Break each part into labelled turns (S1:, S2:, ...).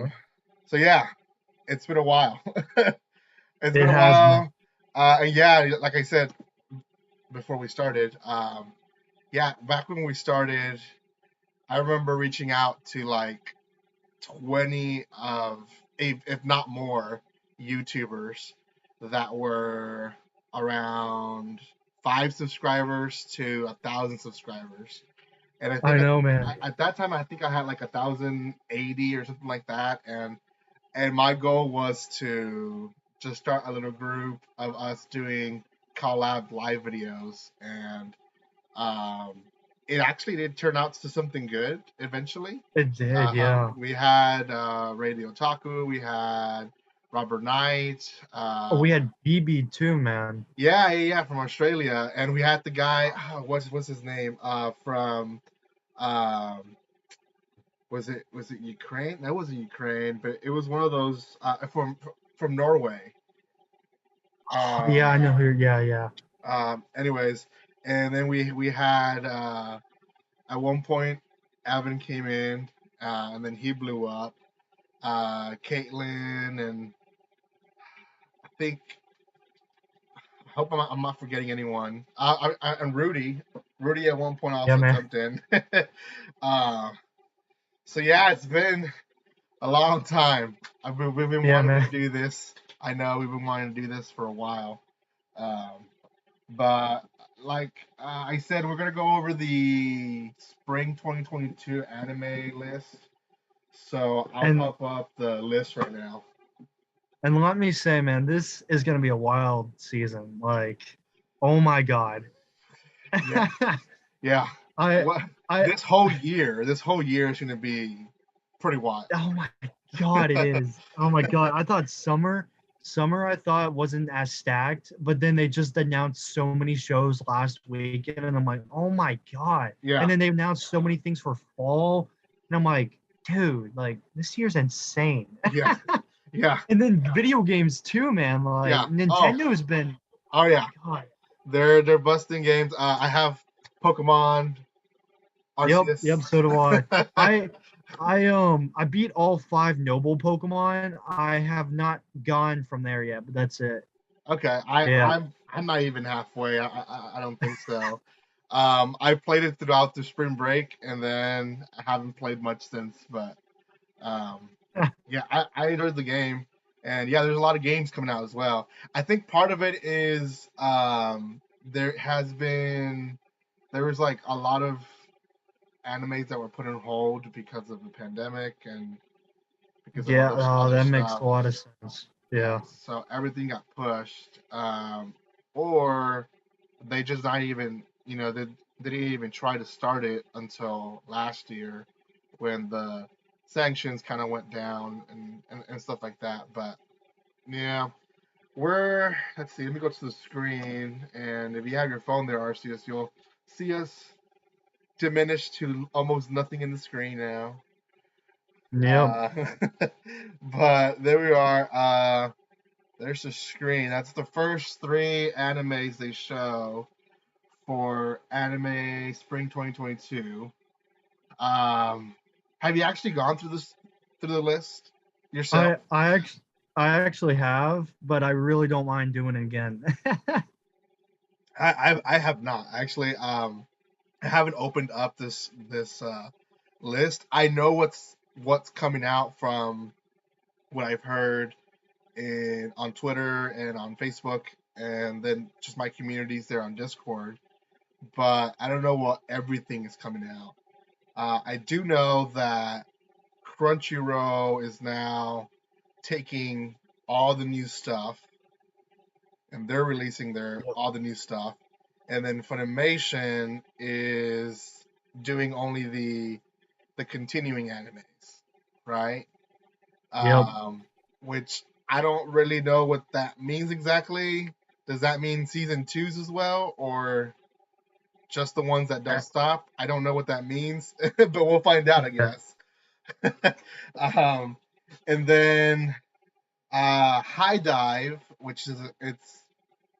S1: Um, so yeah, it's been a while. It's
S2: It
S1: been a
S2: has been.
S1: while. And yeah, like I said before we started, yeah, back when we started, I remember reaching out to like 20 of, if not more, YouTubers that were around 5 subscribers to 1,000 subscribers. And I
S2: I
S1: think
S2: know, man.
S1: at that time, I think I had like 1,080 or something like that. And my goal was to just start a little group of us doing collab live videos. And um, it actually did turn out to something good eventually.
S2: It did, yeah.
S1: We had Radio Otaku, we had Robert Knight,
S2: Oh, we had BB too, man.
S1: yeah, from Australia, and we had the guy, what's his name, from, um, was it Ukraine? That wasn't Ukraine, but it was one of those from Norway.
S2: Yeah, I
S1: Um,
S2: know who. Yeah, yeah.
S1: Anyways, and then we had at one point Evan came in, and then he blew up. Caitlin, and I think, I hope I'm not forgetting anyone. And Rudy at one point
S2: Yeah,
S1: also
S2: man.
S1: jumped in. uh, so yeah, it's been a long time. We've been
S2: Yeah,
S1: wanting
S2: man.
S1: to do this. I know we've been wanting to do this for a while. Um, but like I said, we're gonna go over the spring 2022 anime list. So I'll
S2: And
S1: pop up the list right now.
S2: and let me say, man, this is gonna be a wild season. Like, oh my god.
S1: Yeah, yeah.
S2: I
S1: What
S2: I
S1: this whole year is gonna be pretty wild.
S2: oh my god, it is. Oh my god. I thought summer I thought wasn't as stacked, but then they just announced so many shows last weekend and I'm like, "Oh my god."
S1: Yeah,
S2: And then they announced so many things for fall and I'm like, "Dude, like this year's insane."
S1: yeah, yeah,
S2: And then video games too, man. Like
S1: yeah. Oh,
S2: Nintendo's been,
S1: oh
S2: oh my
S1: yeah.
S2: god.
S1: They're busting games. I have Pokemon
S2: Yep,
S1: Arceus.
S2: yep, so do I. I I beat all five noble Pokemon. I have not gone from there yet, but that's it.
S1: Okay,
S2: Yeah.
S1: I'm not even halfway. I don't think so. I played it throughout the spring break, and then I haven't played much since. But um, yeah, I enjoyed the game, and yeah, there's a lot of games coming out as well. I think part of it is there was like a lot of animes that were put on hold because of the pandemic and because of
S2: Yeah, oh,
S1: other
S2: that makes
S1: stuff.
S2: a lot of sense.
S1: Yeah,
S2: Yeah.
S1: so everything got pushed, or they just not even, they didn't even try to start it until last year when the sanctions kind of went down and stuff like that. But yeah, let's see, let me go to the screen, and if you have your phone there, Arceus, you'll see us diminished to almost nothing in the screen now.
S2: Yep.
S1: Uh, but there we are. There's the screen. That's the first three animes they show for anime spring 2022. Um, have you actually gone through the list yourself?
S2: I actually have, but I really don't mind doing it again.
S1: I have not actually. I haven't opened up this list. I know what's coming out from what I've heard on Twitter and on Facebook, and then just my communities there on Discord. But I don't know what everything is coming out. I do know that Crunchyroll is now taking all the new stuff and they're releasing their
S2: Yep.
S1: all the new stuff, and then Funimation is doing only the continuing animes, right?
S2: Yep.
S1: Um, which I don't really know what that means exactly. Does that mean season twos as well, or just the ones that don't stop? I don't know what that means, but we'll find out, I guess. um, and then High Dive, which is it's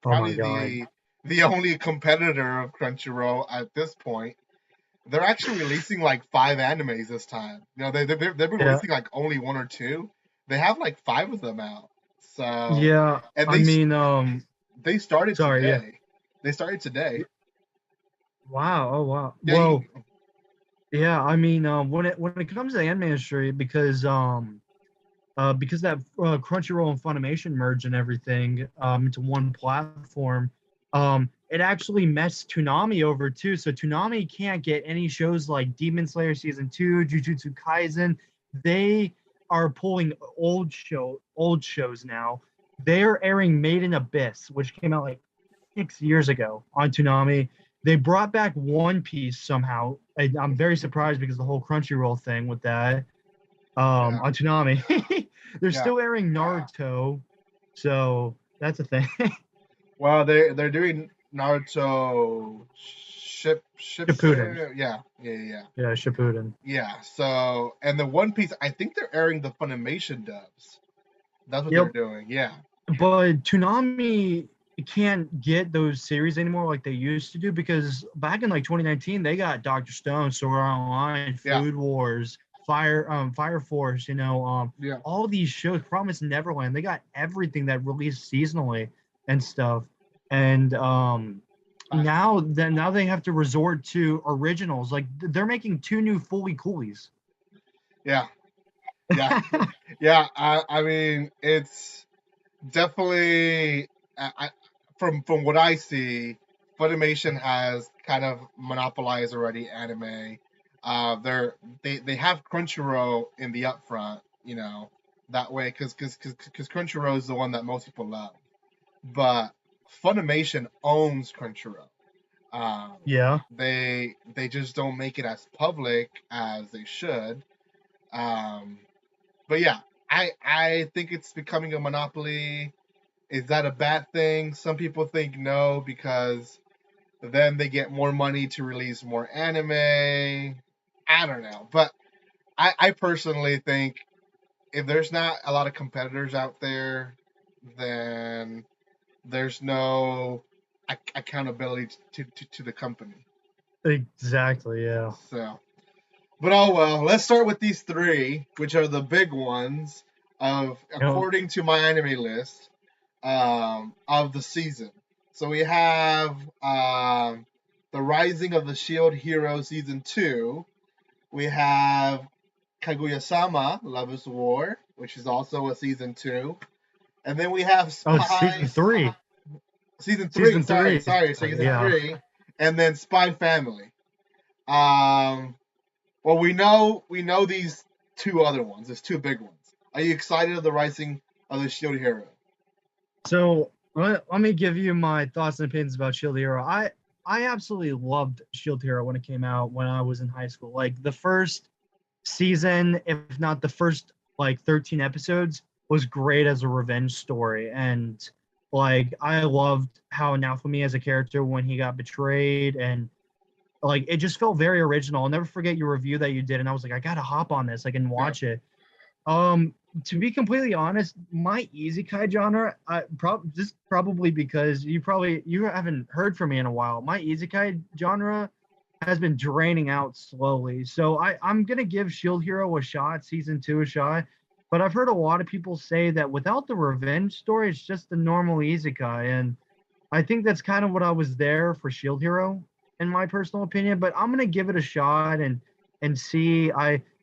S2: Oh my
S1: probably
S2: god.
S1: the only competitor of Crunchyroll at this point. they're actually releasing like 5 animes this time. They've been
S2: Yeah,
S1: releasing like only 1 or 2. They have like 5 of them out. So,
S2: yeah.
S1: and
S2: I mean,
S1: they started
S2: sorry. Yeah.
S1: today. They started today.
S2: Wow. Oh, wow.
S1: Yeah,
S2: Well, yeah. I mean, when it comes to the anime industry, because that Crunchyroll and Funimation merge and everything into one platform, it actually messed Toonami over too. So Toonami can't get any shows like Demon Slayer season 2, Jujutsu Kaisen. They are pulling old shows now. They're airing Made in Abyss, which came out like 6 years ago on Toonami. They brought back One Piece somehow. I'm very surprised because the whole Crunchyroll thing with that
S1: yeah,
S2: on Toonami. They're
S1: yeah.
S2: still airing Naruto, so that's a thing.
S1: Well, they're doing Naruto ship
S2: Shippuden.
S1: share. Yeah, yeah, yeah,
S2: Yeah, Shippuden.
S1: yeah. So, and the One Piece, I think they're airing the Funimation dubs. That's what they're
S2: Yep.
S1: doing. Yeah,
S2: But Toonami can't get those series anymore like they used to do because back in like 2019 they got Doctor Stone, Sword Art Online,
S1: yeah,
S2: Food Wars, Fire Force,
S1: yeah.
S2: all these shows, Promise Neverland, they got everything that released seasonally and stuff. And now they have to resort to originals. Like they're making 2 new Fully Coolies.
S1: Yeah, yeah, yeah. I mean, it's definitely I, from what I see, Funimation has kind of monopolized already anime. They have Crunchyroll in the upfront, that way because Crunchyroll is the one that most people love. But Funimation owns Crunchyroll. Um,
S2: Yeah.
S1: they just don't make it as public as they should. Um, but yeah, I think it's becoming a monopoly. Is that a bad thing? Some people think no because then they get more money to release more anime. I don't know, but I personally think if there's not a lot of competitors out there, then there's no accountability to the company.
S2: Exactly. Yeah.
S1: So, but oh well. Let's start with these three, which are the big ones of
S2: You know,
S1: according to my anime list of the season. So we have the Rising of the Shield Hero season 2. We have Kaguya-sama Love is War, which is also a season 2. And then we have
S2: oh, season
S1: Spy
S2: three.
S1: season 3.
S2: Season
S1: Sorry,
S2: three.
S1: sorry, season
S2: Yeah.
S1: 3. And then Spy Family. Um, well, we know these two other ones. There's two big ones. Are you excited of the Rising of the Shield Hero?
S2: So let me give you my thoughts and opinions about Shield Hero. I absolutely loved Shield Hero when it came out when I was in high school. Like the first season, if not the first like 13 episodes, was great as a revenge story. And like I loved how Naofumi as a character when he got betrayed and like it just felt very original. I'll never forget your review that you did, and I was like, I gotta hop on this, I can
S1: Yeah.
S2: watch it. To be completely honest, my isekai genre, just probably because you haven't heard from me in a while. My isekai genre has been draining out slowly. So I'm gonna give Shield Hero a shot, season 2 a shot. But I've heard a lot of people say that without the revenge story, it's just a normal isekai, and I think that's kind of what I was there for Shield Hero, in my personal opinion. But I'm gonna give it a shot and see.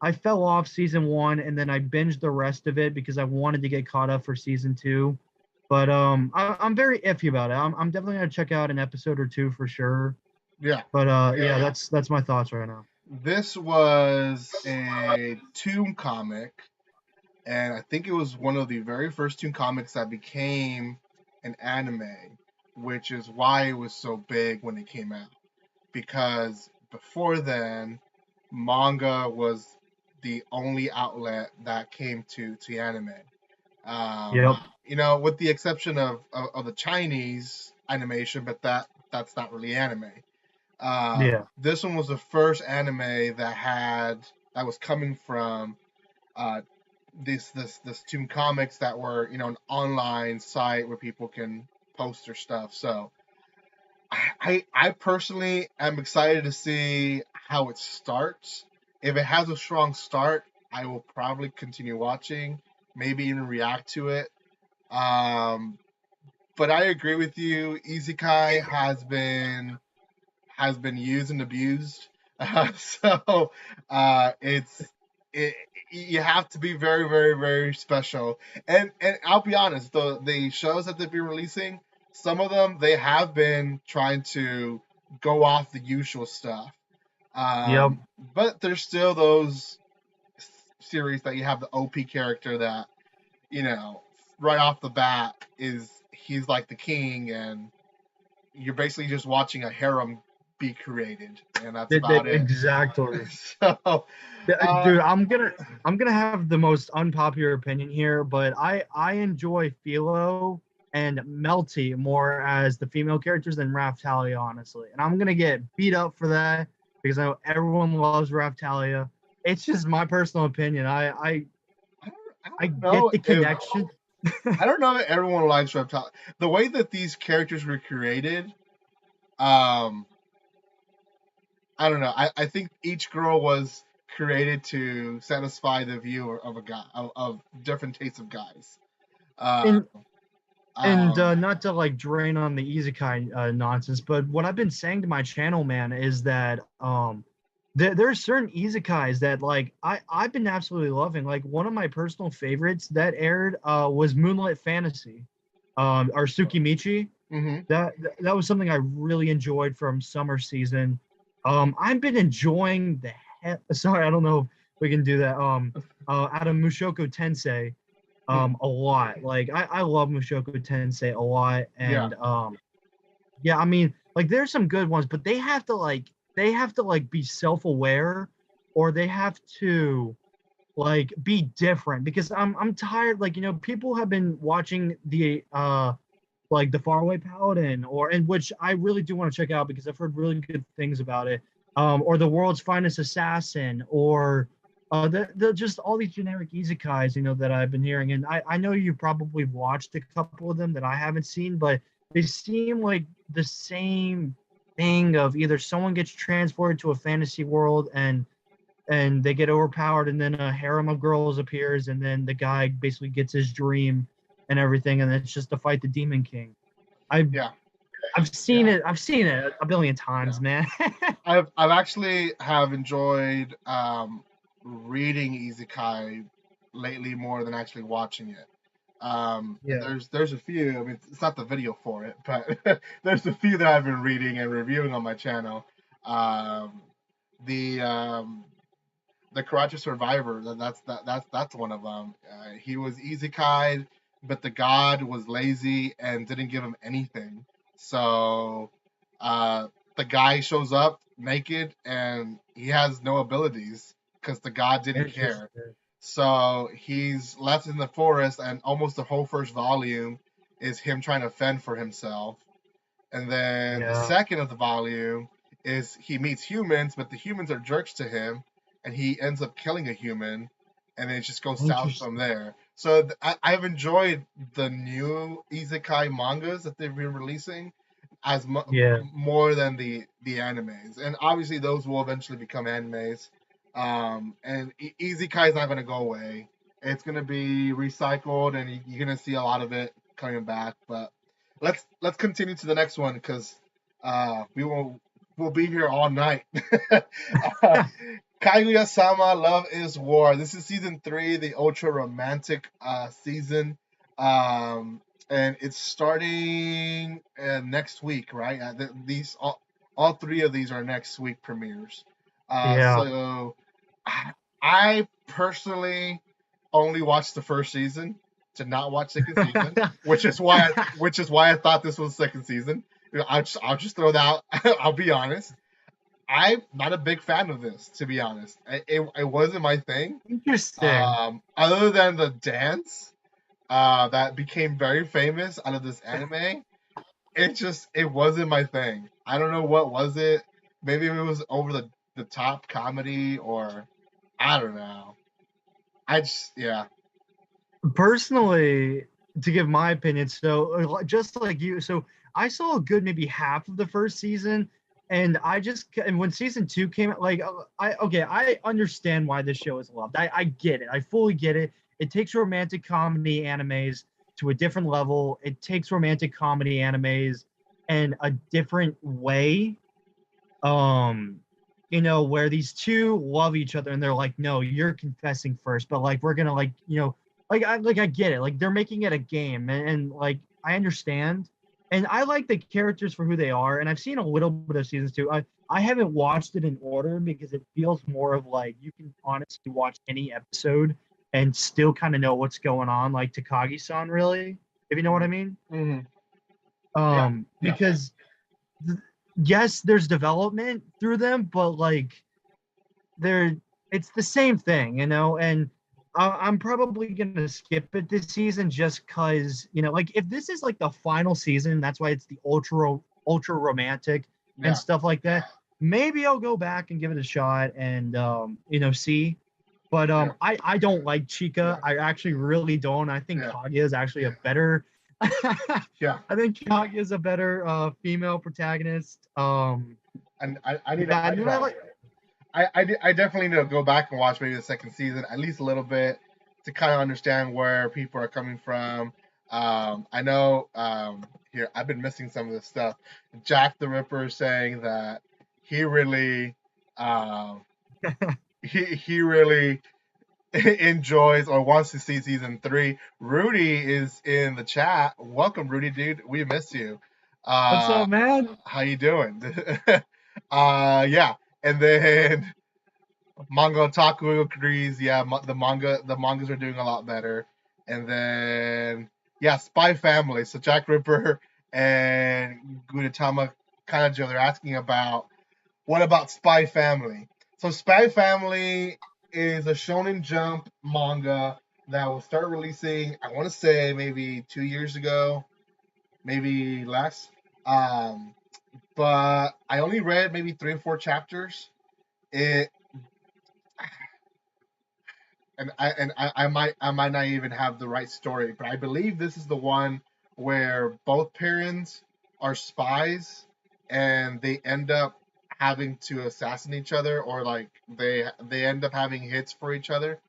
S2: I fell off season 1 and then I binged the rest of it because I wanted to get caught up for season 2. But I'm very iffy about it. I'm definitely gonna check out an episode or two for sure.
S1: Yeah.
S2: But yeah, that's my thoughts right now.
S1: This was a Toon comic, and I think it was one of the very first Toon comics that became an anime, which is why it was so big when it came out. Because before then, manga was the only outlet that came to anime.
S2: Yep.
S1: With the exception of the Chinese animation, but that's not really anime.
S2: Yeah.
S1: This one was the first anime that was coming from uh, this Toon Comics that were an online site where people can post their stuff. So I personally am excited to see how it starts. If it has a strong start, I will probably continue watching, maybe even react to it. Um, but I agree with you. Isekai has been used and abused. So it's it, you have to be very, very, very special. And I'll be honest, the shows that they've been releasing, some of them they have been trying to go off the usual stuff.
S2: Yep.
S1: But there's still those series that you have the OP character that you know right off the bat is he's like the king and you're basically just watching a harem be created, and that's about it.
S2: Exactly.
S1: So,
S2: Dude, I'm gonna have the most unpopular opinion here, but I enjoy Philo and Melty more as the female characters than Raftalia, honestly. And I'm gonna get beat up for that because I know everyone loves Raftalia. It's just my personal opinion.
S1: I don't, I
S2: I
S1: don't
S2: get
S1: know
S2: the
S1: if
S2: connection.
S1: I don't know if everyone likes Reptile. The way that these characters were created, um, I don't know. I think each girl was created to satisfy the viewer of a guy of different tastes of guys. Uh,
S2: And
S1: um,
S2: not to like drain on the Isekai nonsense, but what I've been saying to my channel, man, is that there are certain Isekais that like I've been absolutely loving. Like one of my personal favorites that aired was Moonlight Fantasy, or Tsukimichi.
S1: mhm.
S2: That was something I really enjoyed from summer season. I've been enjoying sorry, I don't know if we can do that. Out of Mushoku Tensei,
S1: Hmm.
S2: a lot. Like I love Mushoku Tensei a lot,
S1: Yeah,
S2: and yeah, I mean, like there's some good ones, but they have to like be self-aware, or they have to like be different because I'm tired. Like people have been watching the Faraway Paladin, or and which I really do want to check out because I've heard really good things about it. Or the World's Finest Assassin, or the just all these generic isekais, that I've been hearing, and I know you probably watched a couple of them that I haven't seen, but they seem like the same thing of either someone gets transported to a fantasy world and they get overpowered, and then a harem of girls appears, and then the guy basically gets his dream and everything, and it's just to fight the Demon King. I've
S1: yeah,
S2: I've seen
S1: yeah,
S2: it. I've seen it a billion
S1: yeah.
S2: times, man.
S1: I've actually have enjoyed reading Isekai lately more than actually watching it.
S2: Yeah.
S1: There's a few. I mean, it's not the video for it, but there's a few that I've been reading and reviewing on my channel. Um, the the Karate Survivor. That's one of them. He was isekai, but the god was lazy and didn't give him anything. So uh, the guy shows up naked and he has no abilities because the god didn't care.
S2: Interesting.
S1: So he's left in the forest, and almost the whole first volume is him trying to fend for himself. And then the
S2: Yeah.
S1: second of the volume is he meets humans, but the humans are jerks to him, and he ends up killing a human, and then it just goes south from
S2: Interesting.
S1: there. So I've enjoyed the new isekai mangas that they've been releasing as
S2: Yeah.
S1: more than the animes, and obviously those will eventually become animes. And isekai is not going to go away. It's going to be recycled, and you're going to see a lot of it coming back. But let's continue to the next one because we will we'll be here all night. Kaguya-sama Love is War. This is season 3, the ultra romantic season. Um, and it's starting next week, right? These all three of these are next week premieres.
S2: Yeah.
S1: So I personally only watched the first season, did not watch second season, which is why I thought this was second season. I'll just throw that out. I'll be honest. I'm not a big fan of this, to be honest. It wasn't my thing.
S2: Interesting.
S1: Other than the dance that became very famous out of this anime, it wasn't my thing. I don't know what was it. Maybe it was over the top comedy, or I don't know. I just yeah.
S2: Personally, to give my opinion, so just like you, so I saw a good maybe half of the first season, And when season 2 came out, like I understand why this show is loved. I get it. I fully get it. It takes romantic comedy animes to a different level. It takes romantic comedy animes in a different way. Um, where these two love each other and they're like, no, you're confessing first, but like we're gonna I get it. Like they're making it a game, and like I understand, and I like the characters for who they are. And I've seen a little bit of seasons 2. I haven't watched it in order because it feels more of like you can honestly watch any episode and still kind of know what's going on, like Takagi-san, really, if you know what I mean.
S1: Mm-hmm. Yeah.
S2: Because yes, there's development through them, but like they're it's the same thing, and I'm probably gonna skip it this season just because like if this is like the final season, that's why it's the ultra romantic and
S1: Yeah.
S2: stuff like that. Maybe I'll go back and give it a shot and see. But I don't like Chica. I actually really don't. I think Kaguya is actually a better.
S1: Yeah.
S2: I think Kaguya is a better female protagonist.
S1: And I need
S2: Yeah,
S1: to. I definitely need to go back and watch maybe the second season at least a little bit to kind of understand where people are coming from. I know here I've been missing some of this stuff. Jack the Ripper saying that he really um, he really enjoys or wants to see season 3. Rudy is in the chat. Welcome, Rudy, dude. We miss you.
S2: What's up, man?
S1: How you doing? Yeah, and then Manga Otaku agrees. Yeah, the mangas are doing a lot better. And then yeah, Spy Family. So Jack Ripper and Gudetama Kanajo, they're asking about what about Spy Family? So Spy Family is a Shonen Jump manga that will start releasing. I want to say maybe 2 years ago, maybe less. Um, but I only read maybe 3 or 4 chapters. It I might not even have the right story, but I believe this is the one where both parents are spies and they end up having to assassinate each other, or like they end up having hits for each other,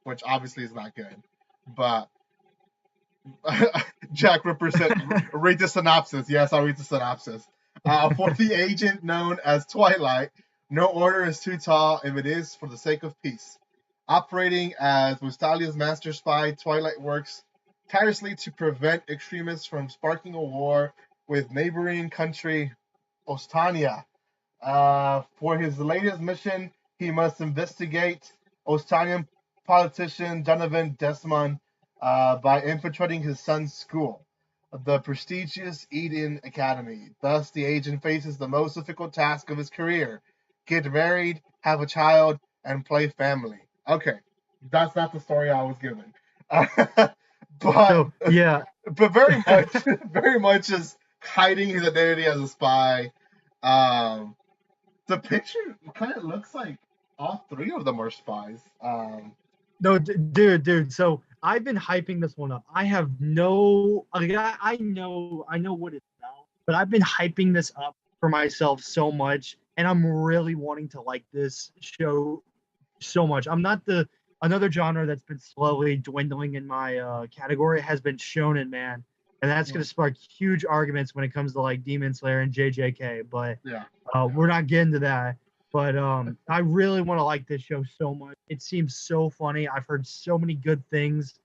S1: which obviously is not good. But Jack Ripper said, read the synopsis. Yes, I'll read the synopsis. For the agent known as Twilight, no order is too tall if it is for the sake of peace. Operating as Mustalia's master spy, Twilight works tirelessly to prevent extremists from sparking a war with neighboring country Ostania. For his latest mission, he must investigate Ostanian politician Donovan Desmond by infiltrating his son's school, the prestigious Eden Academy. Thus, the agent faces the most difficult task of his career: get married, have a child, and play family. Okay, that's not the story I was given. but
S2: So yeah,
S1: but very much, very much is hiding his identity as a spy. Um, the picture kind of looks like all 3 of them are spies.
S2: no, dude. So I've been hyping this one up. I have no, like, I know what it's about, but I've been hyping this up for myself so much, and I'm really wanting to like this show so much. I'm not the Another genre that's been slowly dwindling in my category has been shonen, man, and that's going to spark huge arguments when it comes to like Demon Slayer and JJK. But
S1: Yeah.
S2: we're not getting to that. But I really want to like this show so much. It seems so funny. I've heard so many good things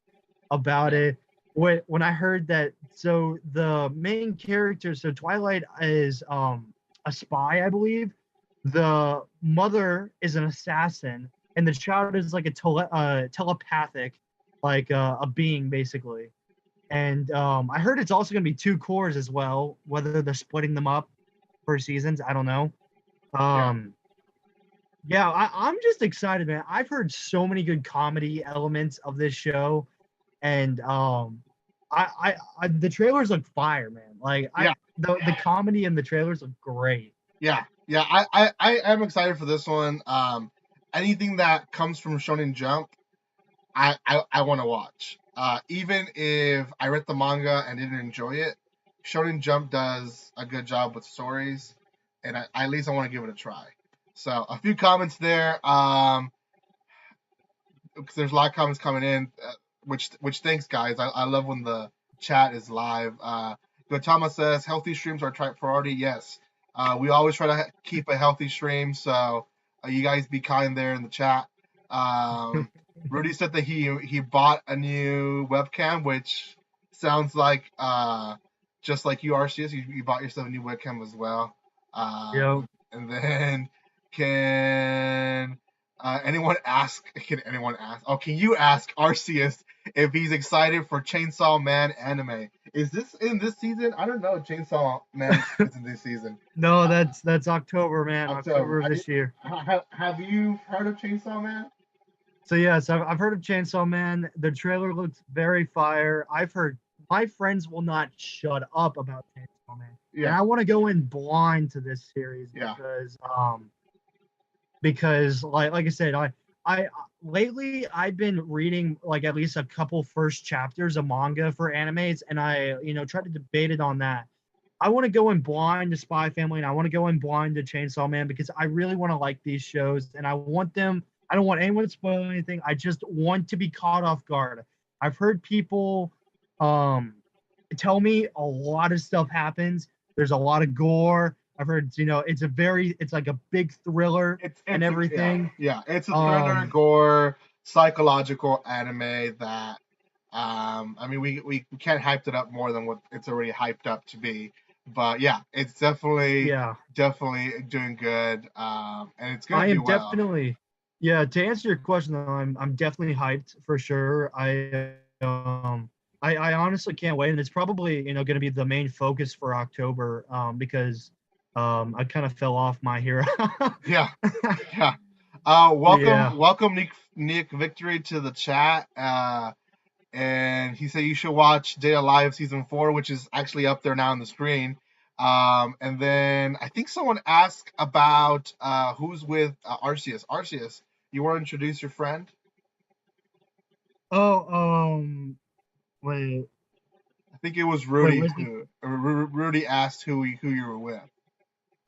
S2: about it. When I heard that, so the main character, so Twilight is a spy, I believe. The mother is an assassin, and the child is like a telepathic, like a being basically. And I heard it's also going to be 2 cores as well. Whether they're splitting them up for seasons, I don't know. Um, yeah, I'm just excited, man. I've heard so many good comedy elements of this show, and the trailers look fire, man. Like the comedy in the trailers look great.
S1: Yeah, I am excited for this one. Anything that comes from Shonen Jump, I want to watch. Even if I read the manga and didn't enjoy it, Shonen Jump does a good job with stories. and at least I want to give it a try. So a few comments there. Because there's a lot of comments coming in, which thanks guys. I love when the chat is live. Gotama says healthy streams are priority. Yes, we always try to keep a healthy stream, so you guys be kind there in the chat. Rudy said that he bought a new webcam, which sounds like just like you, Arceus, you bought yourself a new webcam as well.
S2: Yep.
S1: And then can anyone ask? Can anyone ask? Oh, can you ask Arceus if he's excited for Chainsaw Man anime? Is this in this season? I don't know. Chainsaw Man is in this season.
S2: No, that's October, man.
S1: October.
S2: October of this year.
S1: Have you heard of Chainsaw Man?
S2: So yes, I've heard of Chainsaw Man. The trailer looks very fire. I've heard my friends will not shut up about Chainsaw Man.
S1: Yeah.
S2: And I want to go in blind to this series because like I said, I lately I've been reading like at least a couple first chapters of manga for animes, and I tried to debate it on that. I want to go in blind to Spy Family, and I want to go in blind to Chainsaw Man because I really want to like these shows, and I want them. I don't want anyone to spoil anything. I just want to be caught off guard. I've heard people tell me a lot of stuff happens. There's a lot of gore. I've heard, it's like a big thriller and everything.
S1: Yeah, it's a thriller, gore, psychological anime that, I mean, we can't hype it up more than what it's already hyped up to be. But yeah, it's definitely doing good, and it's going to do well.
S2: Definitely, yeah. To answer your question, though, I'm definitely hyped for sure. I honestly can't wait, and it's probably going to be the main focus for October, because I kind of fell off My Hero.
S1: yeah. Welcome Nick Victory to the chat. And he said you should watch Data Live season 4, which is actually up there now on the screen. And then I think someone asked about who's with Arceus. Arceus, you want to introduce your friend?
S2: Wait.
S1: I think it was Rudy. Rudy asked who you were with.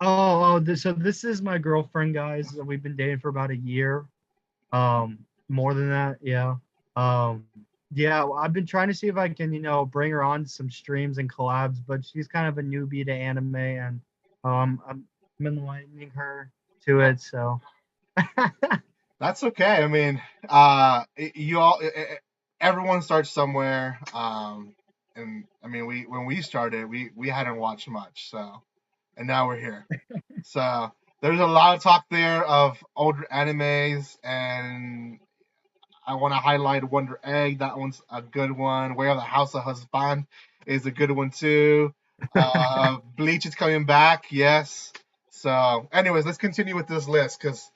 S2: So this is my girlfriend, guys. We've been dating for about a year. More than that, yeah. Yeah, I've been trying to see if I can, bring her on some streams and collabs, but she's kind of a newbie to anime, and I'm enlightening her to it. So
S1: that's okay. I mean, everyone starts somewhere. And I mean, when we started, we hadn't watched much, so, and now we're here. So there's a lot of talk there of older animes, and I want to highlight Wonder Egg. That one's a good one. Way of the House of Husband is a good one too. Bleach is coming back, yes. So, anyways, let's continue with this list because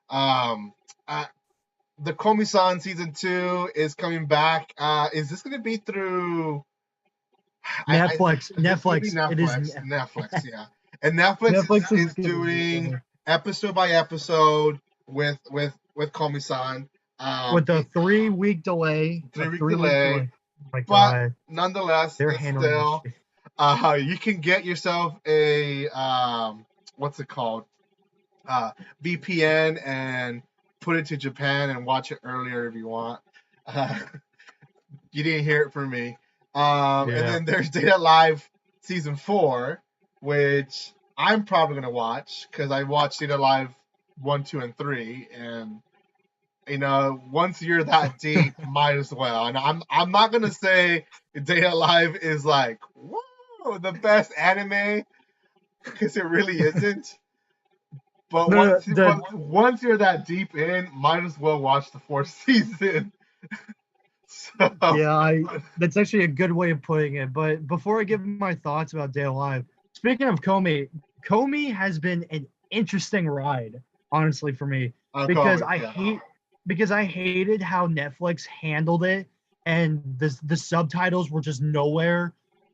S1: the Komi-san season 2 is coming back. Is this going to be through
S2: Netflix?
S1: Netflix.
S2: It is
S1: Netflix, yeah. And Netflix is doing episode by episode with Komi-san.
S2: With a 3-week delay.
S1: 3-week delay.
S2: Oh my
S1: but
S2: God.
S1: Nonetheless,
S2: They're
S1: it's still, you can get yourself a what's it called? VPN and put it to Japan and watch it earlier if you want. You didn't hear it from me. And then there's Data Live season 4, which I'm probably gonna watch because I watched Data Live 1, 2, and 3, and once you're that deep, might as well. And I'm not gonna say Data Live is like, whoa, the best anime, because it really isn't. But once you're that deep in, might as well watch the 4th season. So.
S2: Yeah, that's actually a good way of putting it. But before I give my thoughts about Data Live, speaking of Komi has been an interesting ride, honestly, for me, because I hated how Netflix handled it, and the subtitles were just nowhere.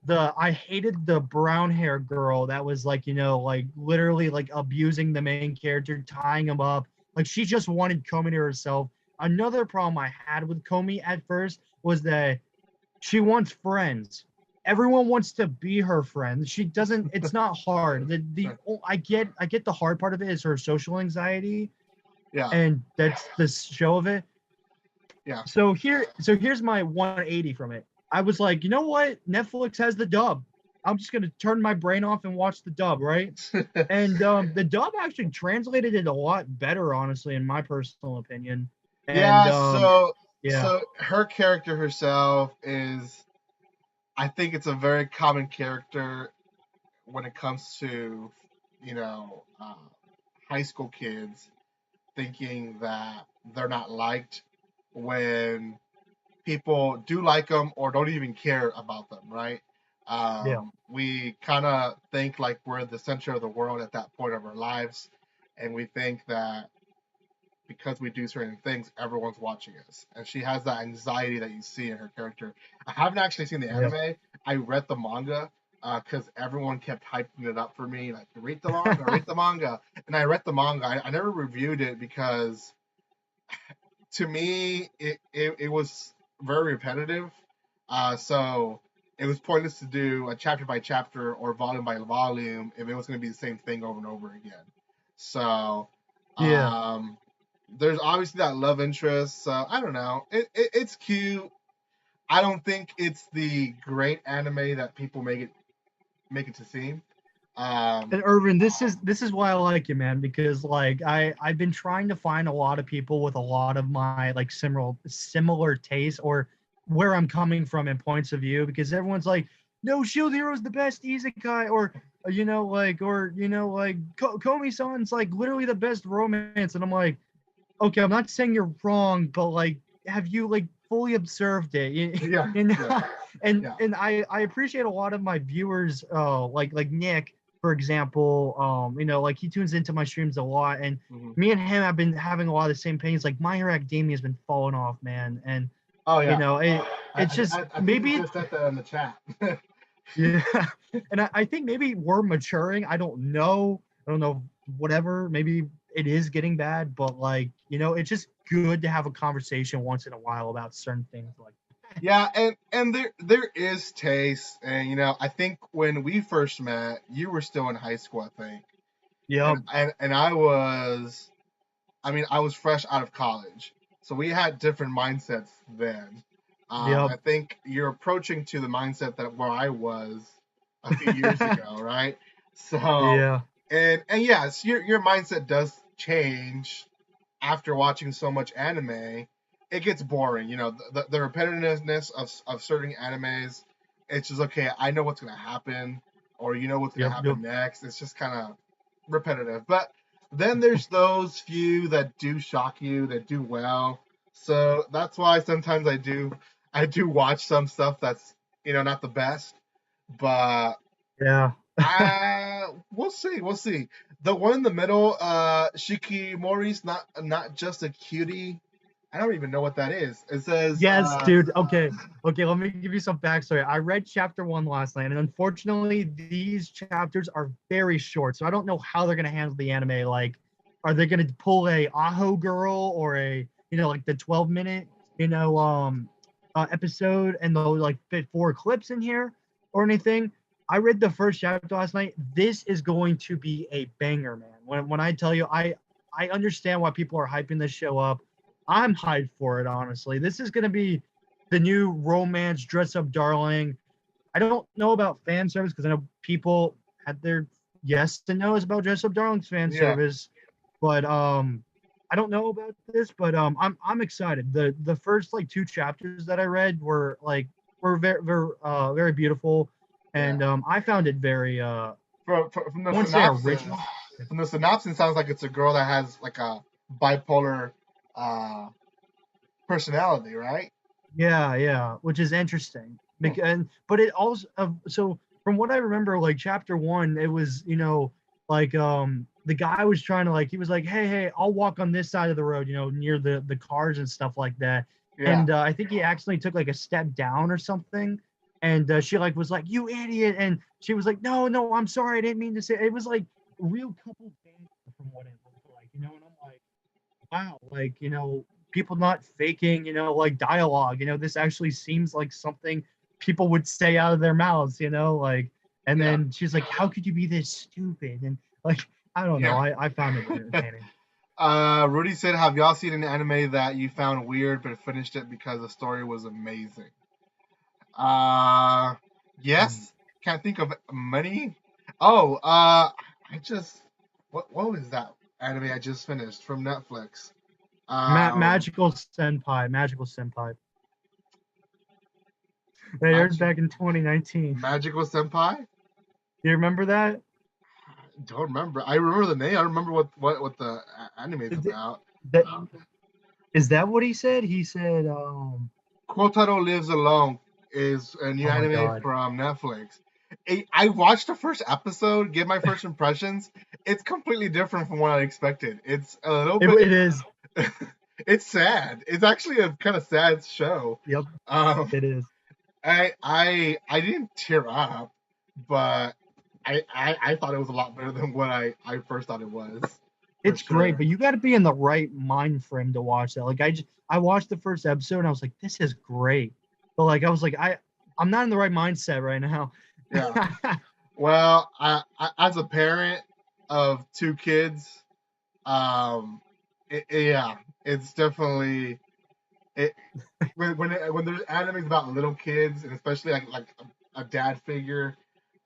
S2: I hated the brown hair girl that was like literally like abusing the main character, tying him up. Like she just wanted Komi to herself. Another problem I had with Komi at first was that she wants friends, everyone wants to be her friend. She doesn't. It's not hard. I get the hard part of it is her social anxiety,
S1: Yeah,
S2: and that's the show of it.
S1: yeah.
S2: So here's my 180 from it. I was like, you know what? Netflix has the dub. I'm just gonna turn my brain off and watch the dub, right? And the dub actually translated it a lot better, honestly, in my personal opinion. And
S1: Yeah,
S2: yeah,
S1: so her character herself is, I think it's a very common character when it comes to, you know, high school kids thinking that they're not liked when people do like them or don't even care about them, right?
S2: yeah,
S1: We kind of think like we're the center of the world at that point of our lives, and we think that because we do certain things, everyone's watching us. And she has that anxiety that you see in her character. I haven't actually seen the
S2: yeah.
S1: anime. I read the manga because everyone kept hyping it up for me, like read the manga, read the manga. And I read the manga. I never reviewed it because to me it was very repetitive. So it was pointless to do a chapter by chapter or volume by volume if it was going to be the same thing over and over again. So
S2: Yeah.
S1: um, there's obviously that love interest. So I don't know. It's cute. I don't think it's the great anime that people make it to seem. Um,
S2: And Irvin, this is why I like you, man, because like I've been trying to find a lot of people with a lot of my like similar tastes or where I'm coming from and points of view, because everyone's like, no, Shield Hero is the best isekai, or like Komi-san's like literally the best romance, and I'm like, okay, I'm not saying you're wrong, but like, have you like fully observed it?
S1: yeah,
S2: And
S1: yeah,
S2: and
S1: yeah.
S2: and I appreciate a lot of my viewers, like Nick, for example, like he tunes into my streams a lot, and
S1: Hmm.
S2: me and him have been having a lot of the same pains. Like My Hero Academia has been falling off, man, and
S1: Oh
S2: you
S1: yeah.
S2: know it.
S1: I,
S2: It's
S1: I,
S2: just
S1: I think you
S2: maybe
S1: just said that in the chat.
S2: yeah, and I think maybe we're maturing. I don't know. I don't know. Whatever. Maybe it is getting bad, but like it's just good to have a conversation once in a while about certain things. Like,
S1: Yeah, and there is taste, and I think when we first met, you were still in high school, I think,
S2: yep,
S1: and I was fresh out of college, so we had different mindsets then.
S2: yep,
S1: I think you're approaching to the mindset that where I was a few years ago, right? So,
S2: yeah,
S1: and yes, your mindset does change after watching so much anime. It gets boring. The repetitiveness of certain animes. It's just okay. I know what's gonna happen, or you know what's gonna
S2: yep, yep.
S1: happen next. It's just kind of repetitive. But then there's those few that do shock you, that do well. So that's why sometimes I do watch some stuff that's not the best, but
S2: Yeah.
S1: we'll see. The one in the middle, Shikimori's not just a cutie. I don't even know what that is. It says,
S2: Yes, dude. Okay. Okay, let me give you some backstory. I read chapter one last night, and unfortunately, these chapters are very short. So I don't know how they're gonna handle the anime. Like, are they gonna pull a Aho girl or like the 12-minute, episode, and they'll like fit four clips in here or anything? I read the first chapter last night. This is going to be a banger, man. When I tell you, I understand why people are hyping this show up. I'm hyped for it, honestly. This is going to be the new romance dress up darling. I don't know about fan service because I know people had their yes and no's about dress up darling's fan
S1: yeah.
S2: service, but I don't know about this, but I'm excited. The first like two chapters that I read were very beautiful,
S1: Yeah.
S2: and I found it very
S1: From the
S2: I wouldn't say
S1: synopsis,
S2: original.
S1: sounds like it's a girl that has like a bipolar uh, personality, right?
S2: Yeah, yeah, which is interesting.
S1: Hmm.
S2: But it also so from what I remember, like chapter one, it was like the guy was trying to like he was like, hey, I'll walk on this side of the road, near the cars and stuff like that.
S1: Yeah.
S2: And I think he accidentally took like a step down or something. And she like was like, you idiot, and she was like, no, I'm sorry, I didn't mean to say. It was like real couple things from what it looked like, and I'm like, wow, like, people not faking, like dialogue, this actually seems like something people would say out of their mouths, like, and
S1: Yeah.
S2: then she's like, "How could you be this stupid?" And like, I don't know.
S1: Yeah.
S2: I found it entertaining.
S1: Rudy said, "Have y'all seen an anime that you found weird but finished it because the story was amazing?" Uh, yes. Can't think of many. Oh, I just what was that anime I just finished from Netflix? Um,
S2: Magical Senpai, Magical Senpai. They aired
S1: Magic
S2: back in 2019.
S1: Magical Senpai.
S2: Do you remember that?
S1: Don't remember. I remember the name. I don't remember what the anime is
S2: Is it-
S1: about.
S2: That is that what he said? He said,
S1: Kotaro Lives Alone is a new
S2: "Oh my
S1: anime
S2: god,
S1: from Netflix. I watched the first episode, give my first impressions. It's completely different from what I expected. It's a little bit.
S2: it is."
S1: It's sad. It's actually a kind of sad show.
S2: Yep,
S1: Um,
S2: it is.
S1: I didn't tear up, but I thought it was a lot better than what I first thought it was. For
S2: It's great,
S1: sure.
S2: but you got to be in the right mind frame to watch that. Like I watched the first episode and I was like, this is great, but like I was like, I'm not in the right mindset right now.
S1: Yeah. Well, as a parent of two kids, yeah, it's definitely it when there's animes about little kids and especially like a dad figure,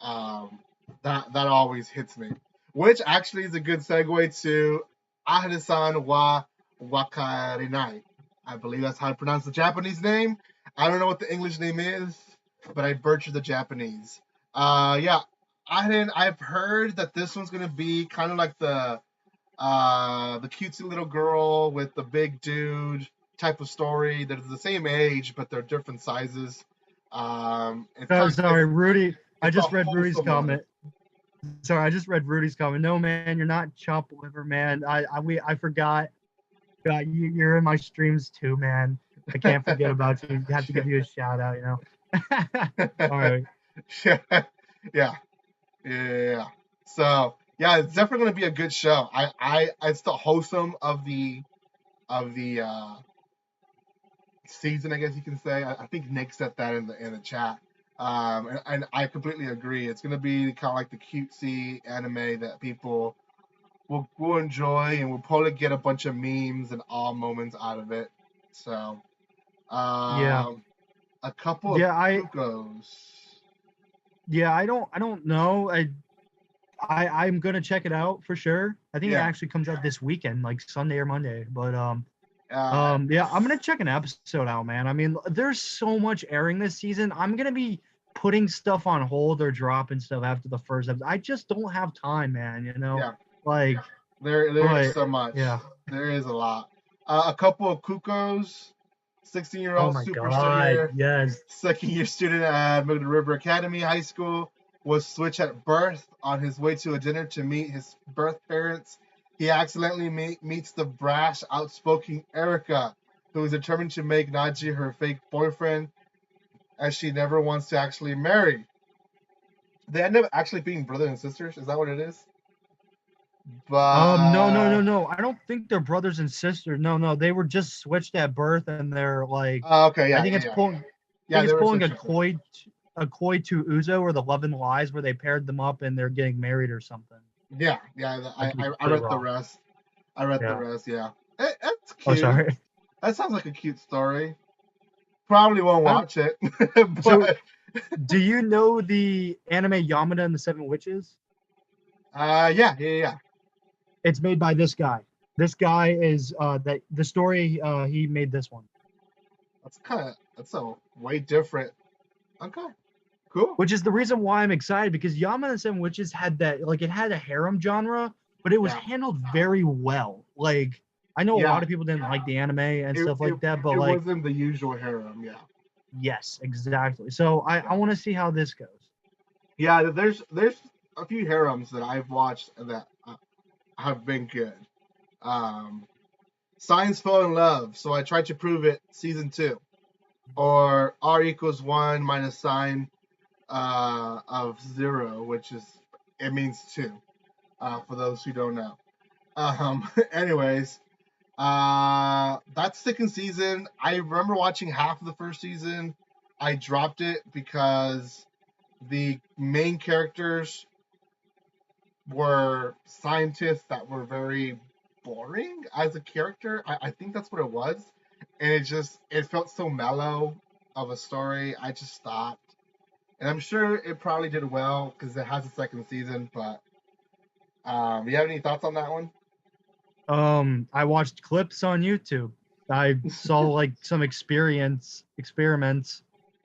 S1: um, that always hits me. Which actually is a good segue to Ahade-san wa Wakarenai. I believe that's how to pronounce the Japanese name. I don't know what the English name is, but I butchered the Japanese. Yeah, I've heard that this one's gonna be kind of like the cutesy little girl with the big dude type of story. They're the same age, but they're different sizes. It's
S2: So,
S1: kind of
S2: sorry, Rudy. I
S1: it's a
S2: just read Rudy's
S1: wholesome one.
S2: comment. Sorry, I just read Rudy's comment. No, man, you're not chopped liver, man. I forgot. God, you're in my streams too, man. I can't forget about you. I have to give you a shout out. All right.
S1: yeah, yeah, yeah. So yeah, it's definitely gonna be a good show. It's the wholesome of the season, I guess you can say. I think Nick said that in the chat. And I completely agree. It's gonna be kind of like the cutesy anime that people will enjoy, and we'll probably get a bunch of memes and all moments out of it. So,
S2: Yeah.
S1: um, a couple of
S2: Yeah.
S1: Kukos.
S2: I don't know. I'm gonna check it out for sure. I think it
S1: Yeah.
S2: actually comes out this weekend, like Sunday or Monday. But
S1: Uh,
S2: yeah, I'm gonna check an episode out, man. I mean, there's so much airing this season. I'm gonna be putting stuff on hold or dropping stuff after the first episode. I just don't have time, man.
S1: yeah.
S2: Like,
S1: There is
S2: but
S1: so much.
S2: yeah.
S1: There is a lot. A couple of Kukos. 16-year-old
S2: Oh my
S1: super
S2: god,
S1: streamer,
S2: yes.
S1: second-year student at Middle River Academy High School, was switched at birth. On his way to a dinner to meet his birth parents, he accidentally meets the brash, outspoken Erica, who is determined to make Naji her fake boyfriend, as she never wants to actually marry. They end up actually being brother and sisters. Is that what it is?
S2: No. I don't think they're brothers and sisters. No. They were just switched at birth, and they're like,
S1: Okay,
S2: I
S1: yeah,
S2: think
S1: yeah,
S2: it's
S1: yeah.
S2: pulling. I
S1: Yeah,
S2: think
S1: they
S2: it's
S1: were
S2: pulling a
S1: sisters.
S2: Koi to Uzo or the Love and Lies, where they paired them up and they're getting married or something.
S1: Yeah.
S2: I could be
S1: I
S2: completely
S1: read the
S2: wrong.
S1: rest. I read the
S2: Yeah.
S1: rest. Yeah, that's
S2: Oh,
S1: cute.
S2: sorry.
S1: That sounds like a cute story. Probably won't
S2: Um,
S1: watch it,
S2: So,
S1: but
S2: do you know the anime Yamada and the Seven Witches?
S1: yeah.
S2: It's made by this guy. This guy is that the story he made this one.
S1: That's a way different. Okay, cool.
S2: Which is the reason why I'm excited, because Yamada and Seven Witches had that, like, it had a harem genre, but it was
S1: Yeah,
S2: handled very well. Like, I know a
S1: yeah.
S2: lot of people didn't like the anime and
S1: It
S2: stuff
S1: it,
S2: like that, but
S1: it
S2: like,
S1: wasn't the usual harem. Yeah,
S2: yes, exactly. So I want to see how this goes.
S1: yeah. There's a few harems that I've watched that have been good. Um, Science fell in love, so I tried to prove it. Season 2, or R equals 1 minus sine of 0, which is it means 2. For those who don't know. Anyways, that's second season. I remember watching half of the first season. I dropped it because the main characters were scientists that were very boring as a character. I think that's what it was. And it felt so mellow of a story. I just stopped. And I'm sure it probably did well because it has a second season. But you have any thoughts on that one?
S2: I watched clips on YouTube. I saw like some experiments.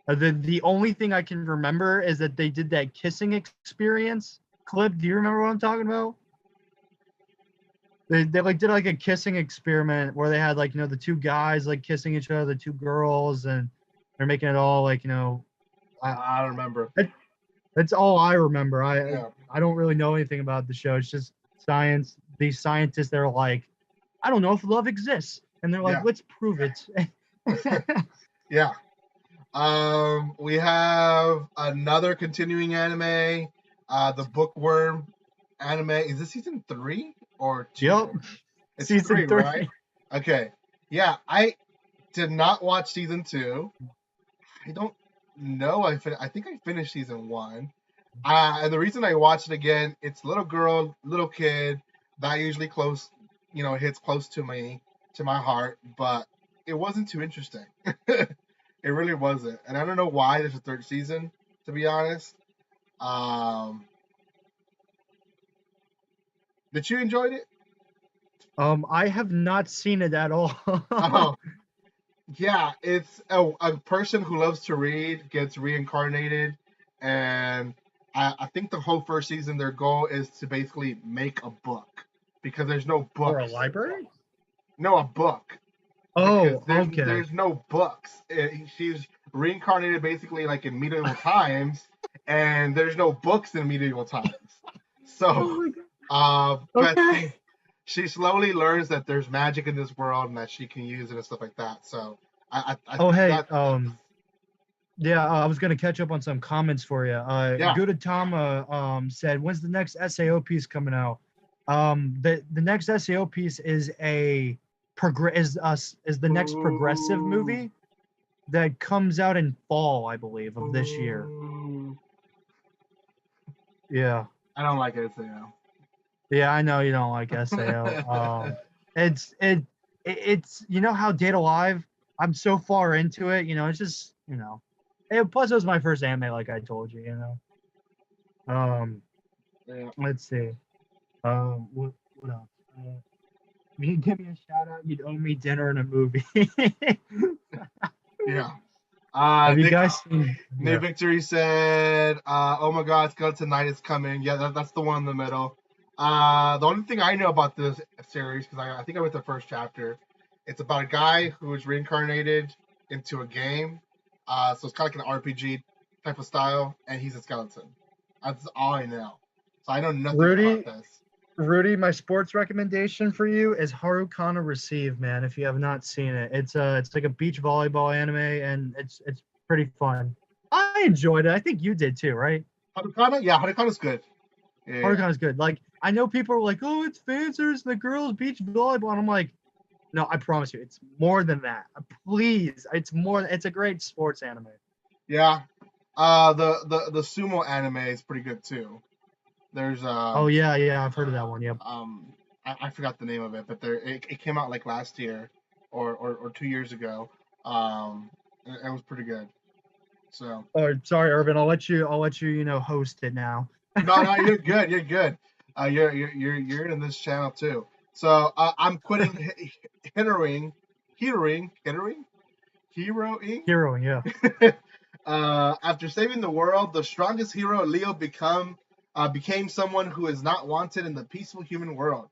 S2: The only thing I can remember is that they did that kissing experience clip. Do you remember what I'm talking about? They like did like a kissing experiment where they had like the two guys like kissing each other, the two girls, and they're making it all like I,
S1: I don't remember.
S2: that's all I remember. I
S1: Yeah.
S2: I don't really know anything about the show. It's just science. These scientists, they're like, I don't know if love exists, and they're like,
S1: Yeah.
S2: let's prove it.
S1: Yeah. We have another continuing anime, the Bookworm anime. Is this season 3 or 2?
S2: Yep,
S1: It's
S2: season
S1: 3, right?
S2: three.
S1: Okay. Yeah, I did not watch season 2. I don't know. I think I finished season 1. And the reason I watched it again, it's little girl, little kid. That usually hits close to me, to my heart. But it wasn't too interesting. It really wasn't, and I don't know why there's a third season. To be honest, um, did you enjoy it?
S2: I have not seen it at all.
S1: Oh, yeah. It's a person who loves to read gets reincarnated, and I think the whole first season, their goal is to basically make a book because there's no
S2: Or a
S1: books.
S2: library?
S1: No, a book because
S2: Oh, okay.
S1: there's no books. She's reincarnated basically like in medieval times, and there's no books in medieval times. So,
S2: Oh my god.
S1: but
S2: Okay.
S1: she slowly learns that there's magic in this world and that she can use it and stuff like that. So, I
S2: Oh, hey,
S1: that
S2: yeah, I was gonna catch up on some comments for you.
S1: yeah.
S2: Gudetama said, "When's the next SAO piece coming out?" The next SAO piece is is the next progressive
S1: Ooh,
S2: movie that comes out in fall, I believe, of this year.
S1: ooh.
S2: Yeah,
S1: I don't like it, so
S2: yeah, I know you don't like SAO. It's it's how Data Live. I'm so far into it. It's just plus, it was my first anime, like I told you.
S1: yeah,
S2: Let's see. What else? If you give me a shout out, you'd owe me dinner and a movie.
S1: yeah.
S2: Have you
S1: Nick
S2: guys seen?
S1: Nick
S2: Yeah.
S1: Victory said, "Oh my God, Skeleton Knight is coming." Yeah, that's the one in the middle. The only thing I know about this series, because I think I read the first chapter, it's about a guy who is reincarnated into a game. So it's kind of like an RPG type of style, and he's a skeleton. That's all I know. So I know nothing about
S2: Rudy,
S1: this.
S2: Rudy, my sports recommendation for you is Harukana Receive, man. If you have not seen it, it's like a beach volleyball anime, and it's pretty fun. I enjoyed it. I think you did too, right?
S1: Hadokana? Yeah, Hadokana's good. Yeah,
S2: Harukana's good. Like I know people are like, oh, it's fancers and the girls beach volleyball, and I'm like, no, I promise you, it's more than that. Please, it's more. It's a great sports anime.
S1: yeah. The sumo anime is pretty good too. There's
S2: Oh yeah, yeah, I've heard of that one. Yep.
S1: um I forgot the name of it, but it came out like last year or 2 years ago. It was pretty good. So
S2: Oh, sorry, Irvin. I'll let you, host it now.
S1: no, you're good. You're good. You're in this channel too. So I'm quitting hittering, heroing.
S2: Heroing, yeah.
S1: After saving the world, the strongest hero, Leo, became someone who is not wanted in the peaceful human world.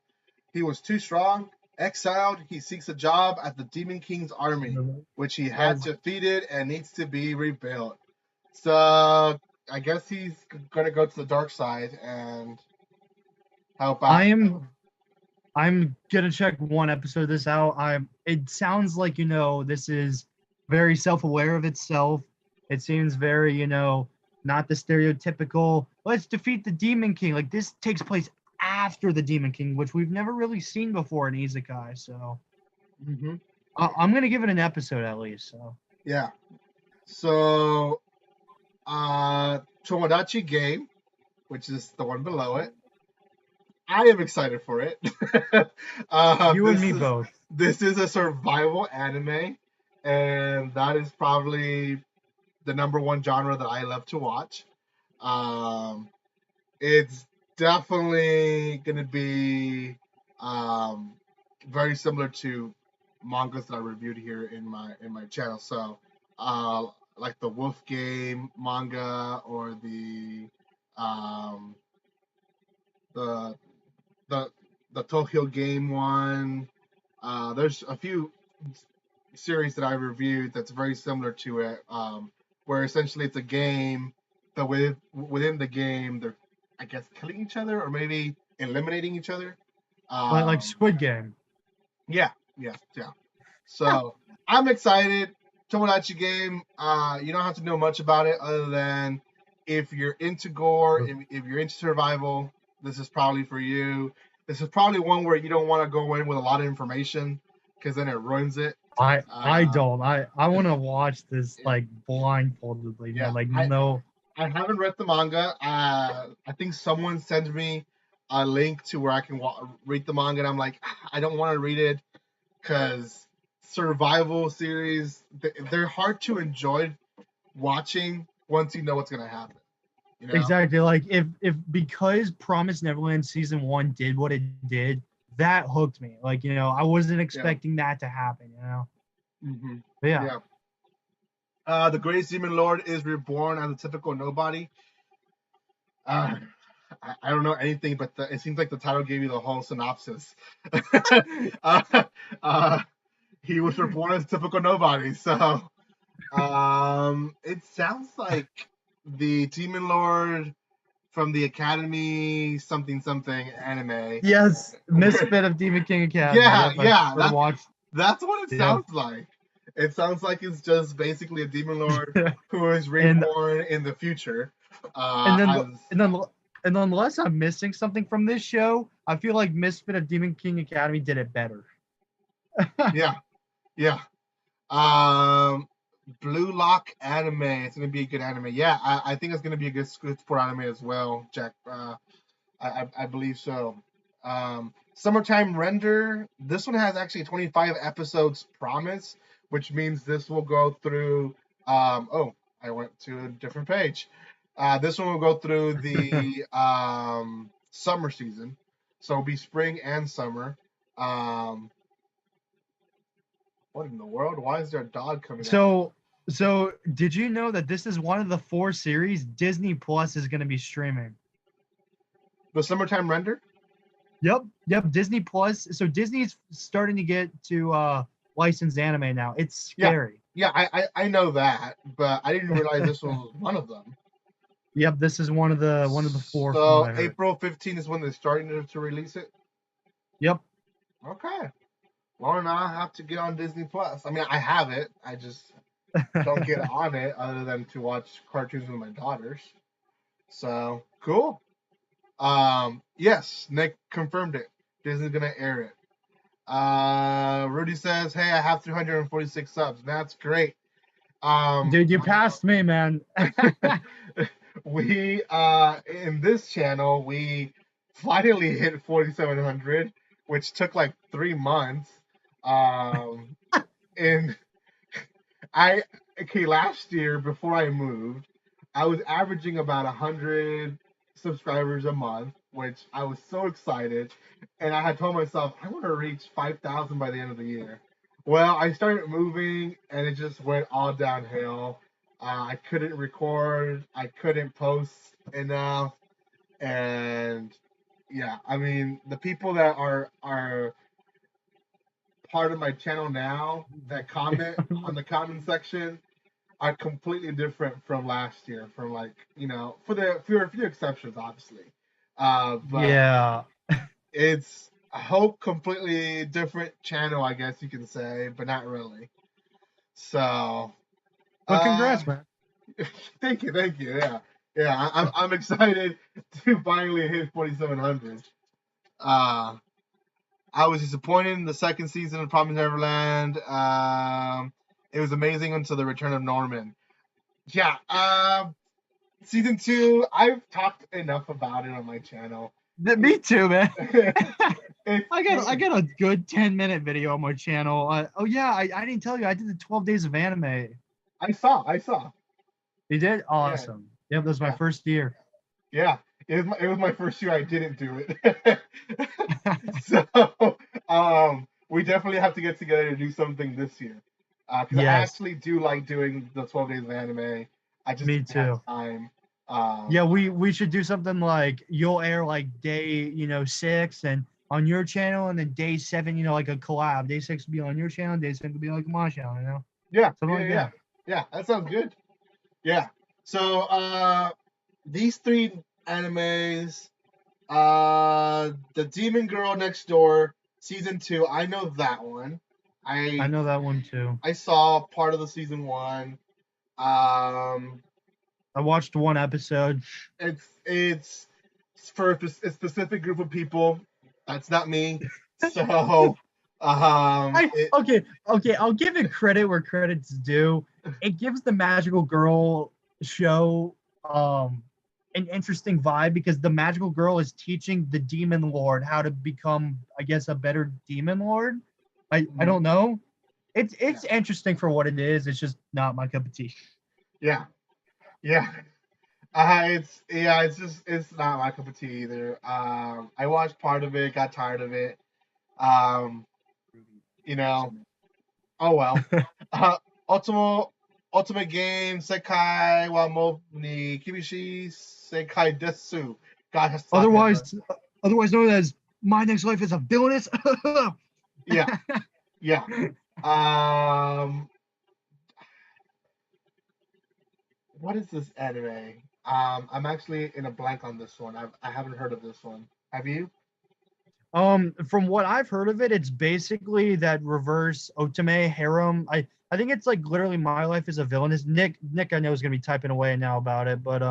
S1: He was too strong. Exiled, he seeks a job at the Demon King's army, which he had
S2: Love.
S1: defeated and needs to be rebuilt. So I guess he's gonna go to the dark side and help
S2: I
S1: out.
S2: am I'm gonna check one episode of this out. It sounds like, this is very self-aware of itself. It seems very, not the stereotypical, let's defeat the Demon King. Like this takes place after the Demon King, which we've never really seen before in Isekai. So
S1: Hmm.
S2: I'm gonna give it an episode at least. So
S1: Yeah. So, Tomodachi Game, which is the one below it. I am excited for it. uh,
S2: You and
S1: this
S2: me
S1: is
S2: both.
S1: this is a survival anime, and that is probably the number one genre that I love to watch. Um, it's definitely going to be um, very similar to mangas that I reviewed here in my channel. So, uh, like the Wolf Game manga or um, the the the Tokyo Game one. There's a few series that I reviewed that's very similar to it, where essentially it's a game, but within the game they're, I guess, killing each other or maybe eliminating each other.
S2: Like
S1: Um,
S2: Squid Game.
S1: yeah, yeah. So I'm excited. Tomodachi Game. You don't have to know much about it other than if you're into gore, if you're into survival, this is probably for you. This is probably one where you don't want to go in with a lot of information because then it ruins it.
S2: I
S1: Uh,
S2: don't. I want to watch this like blindfoldedly,
S1: yeah,
S2: man. Like no.
S1: I haven't read the manga. I think someone sent me a link to where I can read the manga, and I'm like, I don't want to read it because survival series they're hard to enjoy watching once you know what's gonna happen. You know?
S2: Exactly. Like if because Promise Neverland season 1 did what it did, that hooked me. Like, I wasn't
S1: Yeah.
S2: expecting that to happen.
S1: Mm-hmm.
S2: But yeah.
S1: Yeah. The Great Demon Lord is reborn as a typical nobody. Uh, I don't know anything, but it seems like the title gave you the whole synopsis. uh, uh, he was reborn as a typical nobody, so it sounds like the Demon Lord from the Academy something something anime.
S2: Yes, Misfit of Demon King Academy.
S1: Yeah,
S2: Yep,
S1: yeah,
S2: I've watched.
S1: that's what it
S2: Yep.
S1: sounds like. It sounds like it's just basically a demon lord who is
S2: and
S1: reborn in the future.
S2: and then
S1: As
S2: and then and unless I'm missing something from this show, I feel like Misfit of Demon King Academy did it better.
S1: yeah, yeah. Um, Blue Lock anime. It's gonna be a good anime. Yeah, I think it's gonna be a good sport anime as well, Jack. I believe so. Summertime Render. This one has actually 25 episodes promised, which means this will go through. Oh, I went to a different page. This one will go through the summer season, so it'll be spring and summer. Um, what in the world? Why is there a dog coming out?
S2: So did you know that this is one of the 4 series Disney Plus is going to be streaming?
S1: The Summertime Render.
S2: Yep, Disney Plus. So Disney's starting to get to licensed anime now. It's scary.
S1: Yeah, I know that, but I didn't realize this was one of them.
S2: Yep, this is one of the 4 from
S1: So
S2: what I heard.
S1: April 15th is when they're starting to release it.
S2: Yep.
S1: Okay. Well, now I have to get on Disney Plus. I mean, I have it. I just don't get on it other than to watch cartoons with my daughters. So cool. Yes, Nick confirmed it. Disney's gonna air it. Rudy says, "Hey, I have 346 subs. That's great."
S2: Dude, you passed me, man.
S1: We in this channel we finally hit 4,700, which took like 3 months. And last year before I moved, I was averaging about 100 subscribers a month, which I was so excited, and I had told myself I want to reach 5,000 by the end of the year. Well, I started moving, and it just went all downhill. I couldn't record, I couldn't post enough, and yeah, I mean the people that are part of my channel now that comment on the comment section are completely different from last year. From like for a few exceptions, obviously, but
S2: Yeah.
S1: it's a whole completely different channel, I guess you can say, but not really. So,
S2: Well, congrats, man.
S1: thank you. Yeah. I'm excited to finally hit 4,700. I was disappointed in the second season of Promised Neverland. It was amazing until the return of Norman. Yeah. Season 2. I've talked enough about it on my channel.
S2: Me too, man.
S1: It's
S2: I got a good 10-minute video on my channel. Oh yeah, I didn't tell you I did the 12 days of anime.
S1: I saw.
S2: You did?
S1: Yeah,
S2: Awesome. Yep, that was my
S1: yeah,
S2: first year.
S1: yeah. It was my first year. I didn't do it. So, we definitely have to get together to do something this year. Because I
S2: Yes,
S1: actually do like doing the 12 days of anime. I just
S2: me
S1: didn't have
S2: too.
S1: time.
S2: Yeah,
S1: Um,
S2: we should do something like you'll air like day, 6 and on your channel, and then day 7, like a collab. Day 6 will be on your channel, day 7 will be like my channel.
S1: yeah,
S2: Something
S1: yeah,
S2: like
S1: yeah,
S2: that.
S1: yeah. That sounds good. Yeah. So, these three animes, the Demon Girl Next Door season 2. I know that one.
S2: I
S1: I
S2: know that one too.
S1: I saw part of the season 1. Um,
S2: I watched one episode.
S1: it's for a specific group of people. That's not me. So,
S2: I
S1: it
S2: okay, I'll give it credit where credit's due. It gives the magical girl show an interesting vibe because the magical girl is teaching the demon lord how to become, I guess, a better demon lord. I
S1: mhm,
S2: don't know.
S1: yeah,
S2: It's interesting for what it is. It's just not my cup of tea.
S1: yeah, yeah. It's just it's not my cup of tea either. I watched part of it, got tired of it. Um, you know, oh well. Uh, Ultimo, Ultimate Game Sekai wa mo ni Kibishi Sekai Desu. God has stopped never.
S2: Otherwise, otherwise known as my next life is a villainous.
S1: Yeah, yeah. Um, what is this anime? I'm actually in a blank on this one. I haven't heard of this one. Have you?
S2: From what I've heard of it, it's basically that reverse otome harem. I think it's like literally my life is a villainous. Nick, I know is gonna be typing away now about it, but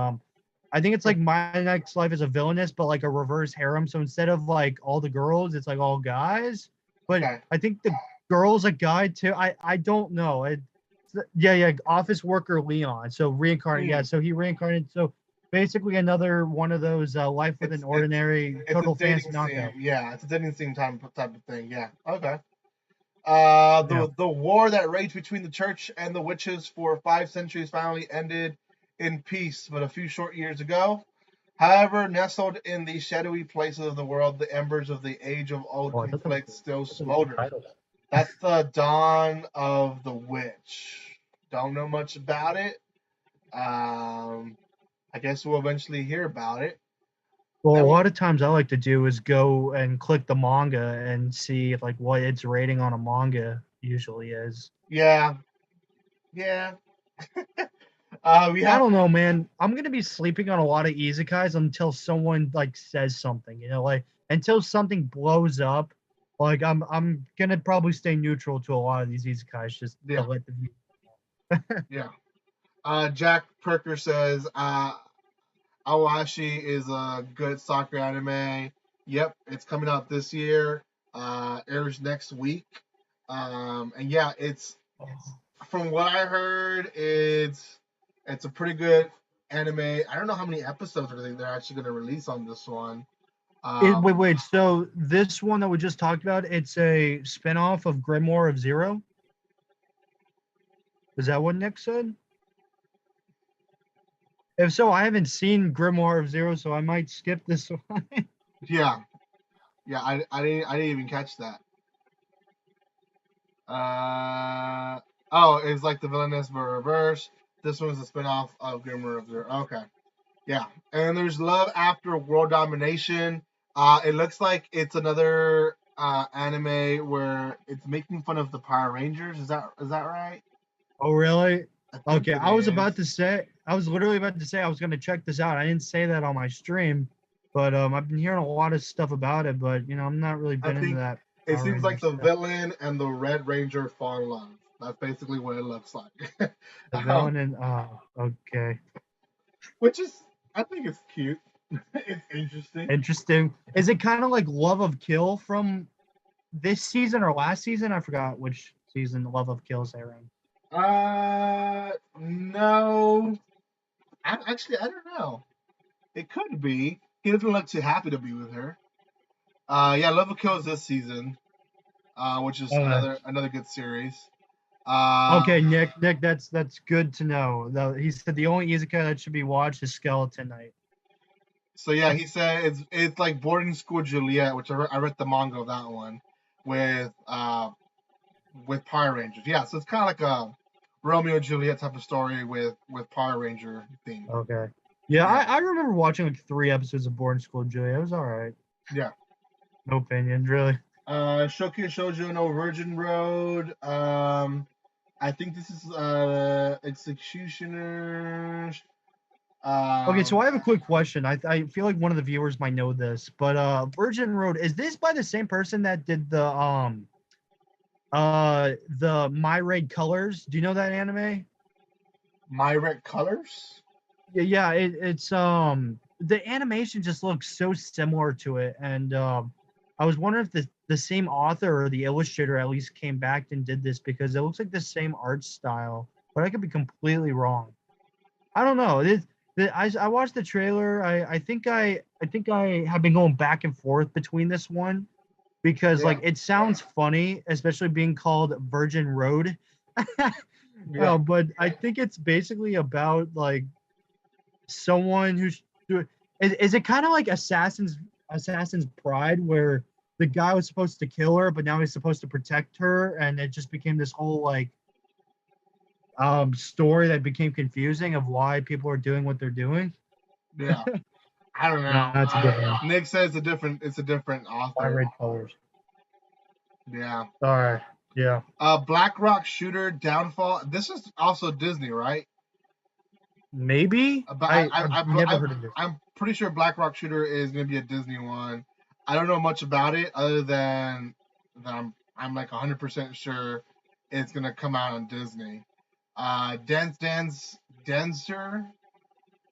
S2: I think it's like my next life is a villainous, but like a reverse harem. So instead of like all the girls, it's like all guys. But
S1: Okay.
S2: I think the girl's a guy too. I don't know. Yeah, office worker Leon. So reincarnated. Yeah,
S1: Hmm.
S2: so he reincarnated. So basically another one of those life with an
S1: It's
S2: ordinary
S1: it's a
S2: total fantasy
S1: dating scene.
S2: knockout.
S1: Yeah, it's a dating scene type of thing. Yeah. Okay.
S2: Yeah.
S1: The war that raged between the church and the witches for 5 centuries finally ended in peace, but a few short years ago. However, nestled in the shadowy places of the world, the embers of the age-old
S2: Oh, I thought that was
S1: conflict still
S2: the
S1: smolders.
S2: title.
S1: That's the dawn of the witch. Don't know much about it. Um, I guess we'll eventually hear about it.
S2: Well, a
S1: Then we,
S2: lot of times I like to do is go and click the manga and see if like what its rating on a manga usually is.
S1: yeah, yeah. We
S2: I
S1: have
S2: don't know, man. I'm gonna be sleeping on a lot of isekais until someone like says something, like until something blows up. Like I'm gonna probably stay neutral to a lot of these isekais just to
S1: yeah,
S2: let the view.
S1: yeah. Jack Perker says Awashi is a good soccer anime. Yep, it's coming out this year. Airs next week. And yeah, it's from what I heard, it's a pretty good anime. I don't know how many episodes they're actually going to release on this one. Um,
S2: Wait. So this one that we just talked about, it's a spinoff of Grimoire of Zero. Is that what Nick said? If so, I haven't seen Grimoire of Zero, so I might skip this one.
S1: yeah, yeah, I didn't even catch that. Oh, it's like the villainous but reverse. This one's a spinoff of Grimmer of Zero. Okay. Yeah, and there's Love After World Domination. It looks like it's another anime where it's making fun of the Power Rangers. Is that right?
S2: Oh, really?
S1: I think
S2: Okay,
S1: it is.
S2: I was literally about to say I was going to check this out. I didn't say that on my stream, but I've been hearing a lot of stuff about it, but I'm not really
S1: I
S2: been into
S1: think
S2: that
S1: it
S2: Power
S1: seems
S2: Ranger
S1: like the
S2: stuff.
S1: villain and the Red Ranger fall in love. That's basically what it looks like.
S2: The
S1: um,
S2: villain and okay,
S1: which is, I think it's cute. It's interesting.
S2: interesting. Is it kind of like Love of Kill from this season or last season? I forgot which season Love of Kill is airing.
S1: No. Actually, I don't know. It could be. He doesn't look too happy to be with her. Yeah, Love Will Kill is this season, which is
S2: Uh,
S1: another good series.
S2: okay,
S1: Um,
S2: Nick, that's good to know. Though he said the only isekai that should be watched is Skeleton Knight.
S1: so yeah, he said it's like boarding school Juliet, which I read the manga of that one with Power Rangers. Yeah, so it's kind of like a Romeo and Juliet type of story with Power Ranger theme.
S2: Okay. Yeah,
S1: Yeah,
S2: I remember watching like 3 episodes of Boarding School Julia. It was all right.
S1: yeah.
S2: No opinions, really.
S1: Shoki Shoujo no Virgin Road. I think this is Executioners.
S2: Okay, so
S1: Um,
S2: I have a quick question. I feel like one of the viewers might know this, but Virgin Road, is this by the same person that did the My Raid Colors? Do you know that anime?
S1: My Red Colors.
S2: Yeah, it's the animation just looks so similar to it, and I was wondering if the same author or the illustrator at least came back and did this because it looks like the same art style, but I could be completely wrong. I don't know. I watched the trailer. I think I have been going back and forth between this one because
S1: Yeah,
S2: like it sounds funny, especially being called Virgin Road.
S1: yeah.
S2: But I think it's basically about like someone who's doing. Is it kind of like Assassin's Pride, where the guy was supposed to kill her, but now he's supposed to protect her, and it just became this whole like story that became confusing of why people are doing what they're doing.
S1: Yeah. I don't know.
S2: That's a good one.
S1: Nick says it's a different
S2: My
S1: author.
S2: red colors.
S1: Yeah.
S2: All right. Yeah.
S1: Black Rock Shooter Downfall. This is also Disney, right?
S2: Maybe
S1: But
S2: I've never heard of this.
S1: I'm pretty sure Black Rock Shooter is gonna be a Disney one. I don't know much about it other than that I'm like 100% sure it's gonna come out on Disney. Dancer.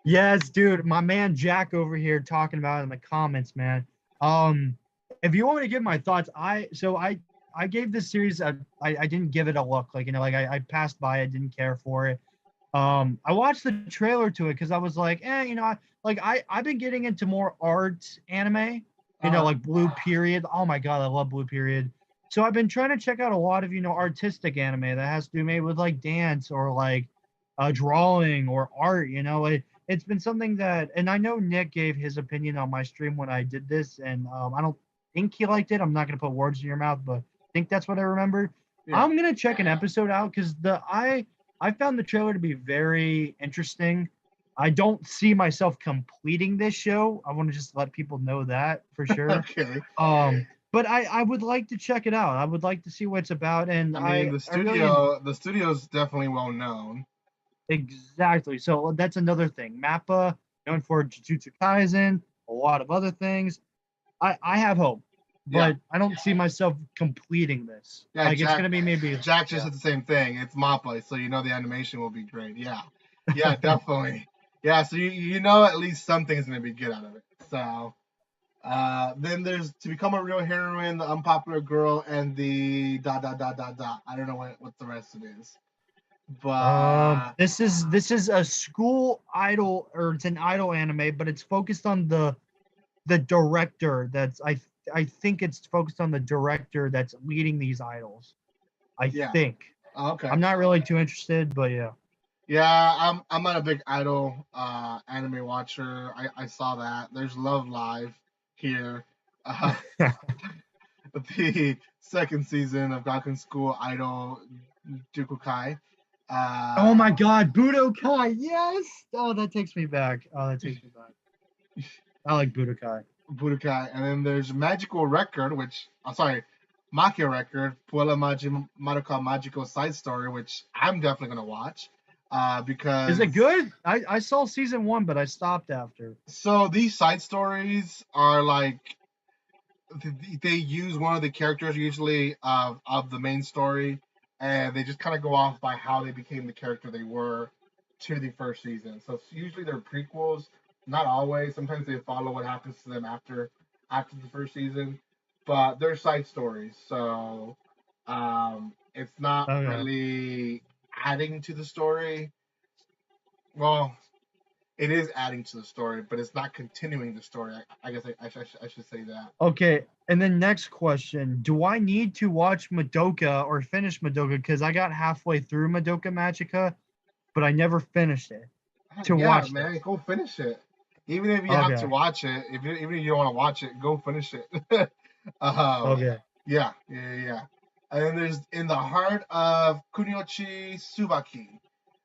S2: Yes, dude, my man Jack over here talking about it in the comments, man. If you want me to give my thoughts, I gave this series I didn't give it a look, like I passed by it, didn't care for it. I watched the trailer to it because I was like, I've been getting into more art anime,
S1: Uh,
S2: like Blue Period. Oh my god, I love Blue Period. So I've been trying to check out a lot of artistic anime that has to do maybe with like dance or like drawing or art. It's been something that, and I know Nick gave his opinion on my stream when I did this, and I don't think he liked it. I'm not gonna put words in your mouth, but I think that's what I remember.
S1: yeah.
S2: I'm gonna check an episode out because I found the trailer to be very interesting. I don't see myself completing this show. I want to just let people know that for sure.
S1: Okay.
S2: But I would like to check it out. I would like to see what it's about, and
S1: I mean,
S2: I really
S1: the studio's definitely well known.
S2: exactly. So that's another thing. Mappa known for Jujutsu Kaisen, a lot of other things. I have hope,
S1: Yeah.
S2: but I don't see myself completing this.
S1: Yeah,
S2: Like it's gonna be maybe
S1: Jack just
S2: yeah.
S1: said the same thing. It's Mappa, so you know the animation will be great. Yeah. Yeah, definitely. Yeah, so you know at least something's gonna be good out of it. So then there's To Become a Real Heroine, The Unpopular Girl, and the dot dot dot dot dot. I don't know what the rest of it is. But
S2: This is a school idol, or it's an idol anime, but it's focused on the director. I think it's focused on the director that's leading these idols. I
S1: yeah.
S2: think.
S1: Okay.
S2: I'm not really too interested, but yeah.
S1: Yeah, I'm not a big idol anime watcher. I saw that. There's Love Live here. Uh, the second season of Gakuen School Idol Jukukai.
S2: Oh
S1: Uh,
S2: my God, Budokai, yes! Oh, that takes me back. Oh, that takes me back. I like Budokai.
S1: Budokai, and then there's Magical Record, which I'm sorry, Makia Record, Puella Madoka Magical Side Story, which I'm definitely gonna watch.
S2: Is
S1: Because
S2: it good? I saw season 1, but I stopped after.
S1: so these side stories are like they use one of the characters usually of the main story, and they just kind of go off by how they became the character they were to the first season. So usually they're prequels, not always. Sometimes they follow what happens to them after the first season, but they're side stories. So it's not
S2: Okay.
S1: really. adding to the story. Well, it is adding to the story, but it's not continuing the story. I guess I should say that.
S2: Okay, and then next question: do I need to watch Madoka or finish Madoka? Because I got halfway through Madoka Magica, but I never finished it to
S1: Yeah,
S2: watch
S1: man,
S2: this.
S1: go finish it. Even if you have to
S2: Okay,
S1: watch it, even if you don't want to watch it, go finish it. um,
S2: okay,
S1: yeah. And then there's In the Heart of Kuniochi Tsubaki,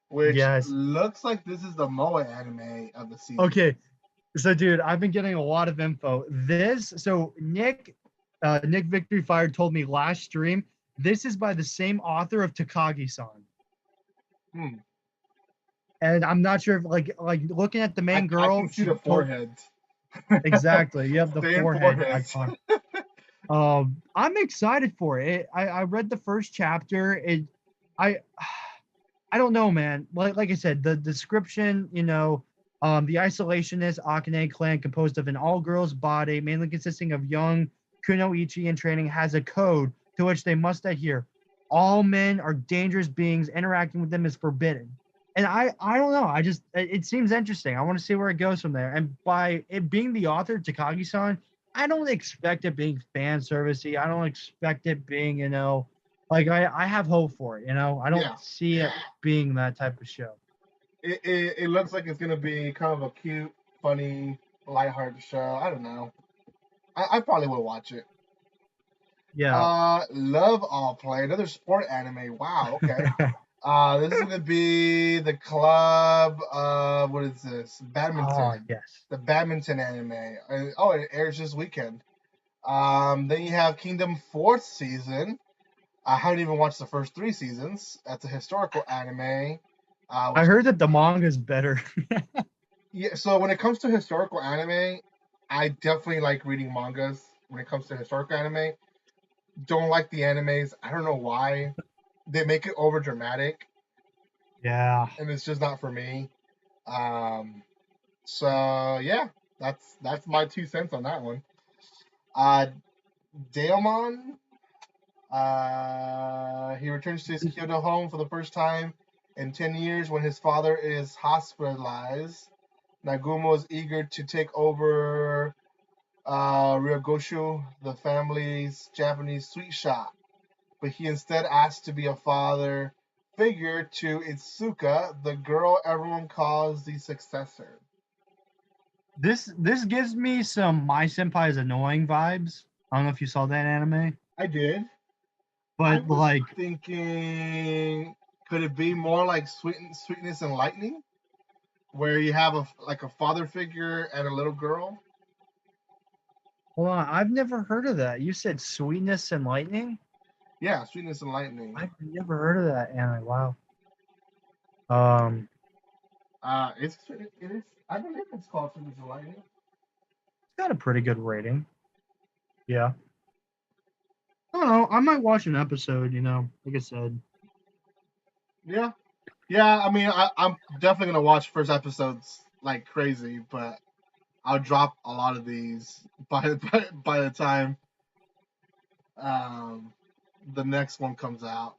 S1: which
S2: yes,
S1: looks like this is the Moe anime of the season.
S2: okay. So, dude, I've been getting a lot of info. So Nick Victory Fire told me last stream. This is by the same author of Takagi-san,
S1: Hmm.
S2: and I'm not sure if like looking at the main
S1: I can
S2: girl,
S1: see the
S2: she told
S1: foreheads.
S2: exactly. You have the
S1: Same
S2: forehead
S1: foreheads.
S2: icon. I'm excited for it. I read the first chapter. I I don't know, man. Like I said, the description, the isolationist Akane clan composed of an all-girls body, mainly consisting of young kunoichi in training, has a code to which they must adhere. All men are dangerous beings. Interacting with them is forbidden. And I don't know. It seems interesting. I want to see where it goes from there. And by it being the author, Takagi-san, I don't expect it being fan servicey. I don't expect it being, like I have hope for it. I don't
S1: Yeah,
S2: see it being that type of show.
S1: it looks like it's gonna be kind of a cute, funny, lighthearted show. I don't know. I probably will watch it.
S2: Yeah.
S1: Love All Play, another sport anime. Wow, okay. This is gonna be the club. What is this?
S2: Oh
S1: Badminton.
S2: yes.
S1: The badminton anime. Oh, it airs this weekend. Then you have Kingdom fourth season. I haven't even watched the first three seasons. That's a historical anime.
S2: I
S1: Which
S2: heard that the manga is better.
S1: Yeah. So when it comes to historical anime, I definitely like reading mangas. When it comes to historical anime, don't like the animes. I don't know why. They make it over dramatic,
S2: Yeah.
S1: and it's just not for me. Um, so yeah, that's my 2 cents on that one. Uh, Daemon, he returns to his Kyoto home for the first time in 10 years when his father is hospitalized. Nagumo is eager to take over Ryogoshu, the family's Japanese sweet shop, but he instead asks to be a father figure to Itsuka, the girl everyone calls the successor.
S2: This gives me some My Senpai is Annoying vibes. I don't know if you saw that anime,
S1: I did. I
S2: but
S1: was
S2: like,
S1: thinking, could it be more like Sweetness and Lightning, where you have a father figure and a little girl?
S2: hold on, I've never heard of that. You said Sweetness and Lightning?
S1: Yeah, Sweetness and Lightning.
S2: I've never heard of that anime. Wow. Um,
S1: It is. I believe it's called Sweetness and Lightning.
S2: it's got a pretty good rating. Yeah. I don't know. I might watch an episode, like I said.
S1: Yeah, yeah. I mean, I'm definitely gonna watch first episodes like crazy, but I'll drop a lot of these by the time um, the next one comes out.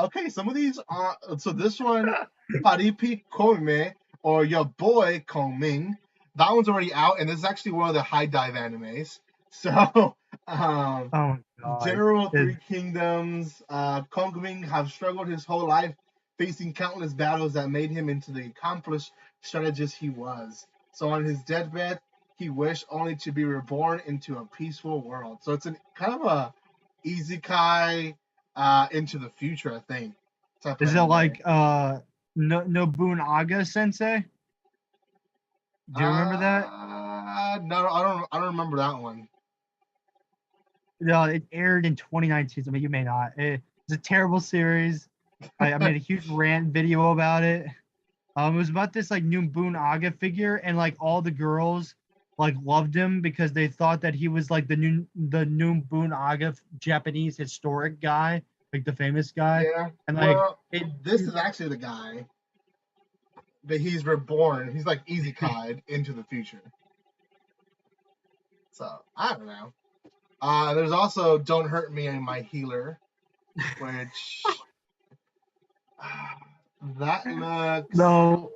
S1: Okay, some of these are so this one, Paripi Kome or Your Boy Kongming, that one's already out, and this is actually one of the high dive animes. So, um,
S2: Oh my god.
S1: General
S2: It,
S1: Three Kingdoms, Kongming have struggled his whole life, facing countless battles that made him into the accomplished strategist he was. So on his deathbed, he wished only to be reborn into a peaceful world. So it's an kind of a isekai into the future, I think, type of
S2: is it
S1: anime.
S2: like Nobunaga Sensei? Do you remember that?
S1: No, I don't remember that one.
S2: No, it aired in 2019. I mean, you may not. It's a terrible series. I made a huge rant video about it. It was about this like Nobunaga figure, and like all the girls like loved him because they thought that he was like the Nobunaga Japanese historic guy, like the famous guy,
S1: Yeah,
S2: and like
S1: well, this is actually the guy that he's reborn. He's like isekai into the future. So I don't know. There's also Don't Hurt Me and My Healer, which That looks.
S2: No,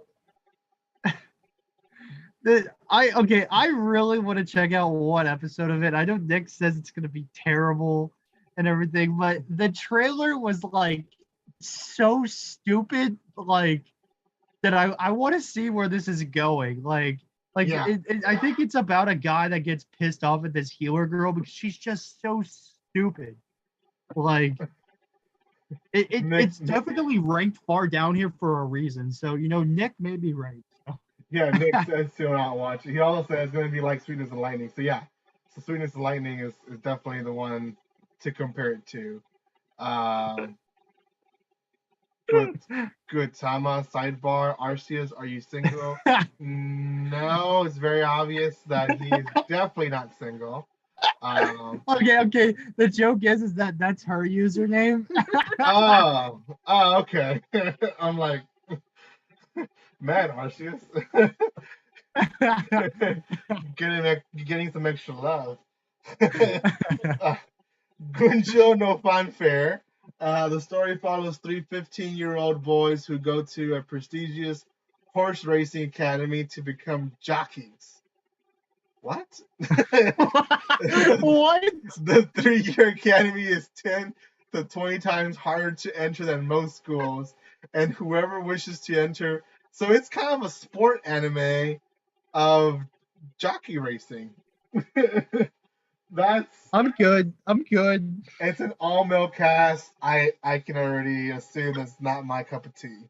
S2: I really want to check out one episode of it. I know Nick says it's gonna be terrible and everything, but the trailer was like so stupid, like that I want to see where this is going.
S1: Yeah.
S2: I think it's about a guy that gets pissed off at this healer girl because she's just so stupid. Like
S1: Nick,
S2: it's definitely ranked far down here for a reason. So Nick may be right. So.
S1: yeah, Nick says still not watching. He also says it's going to be like Sweetness and Lightning. So yeah, so Sweetness and Lightning is definitely the one to compare it to. Um, good Tama sidebar. Arceus, are you single? No, it's very obvious that he's definitely not single.
S2: Okay. The joke is that that's her username.
S1: Okay. I'm like, man, Arceus, getting some extra love. Gunjo no Fanfare. The story follows three 15-year-old boys who go to a prestigious horse racing academy to become jockeys. What?
S2: What?
S1: The 3-year academy is 10 to 20 times harder to enter than most schools, and whoever wishes to enter. So it's kind of a sport anime of jockey racing.
S2: I'm good.
S1: It's an all male cast. I can already assume it's not my cup of tea.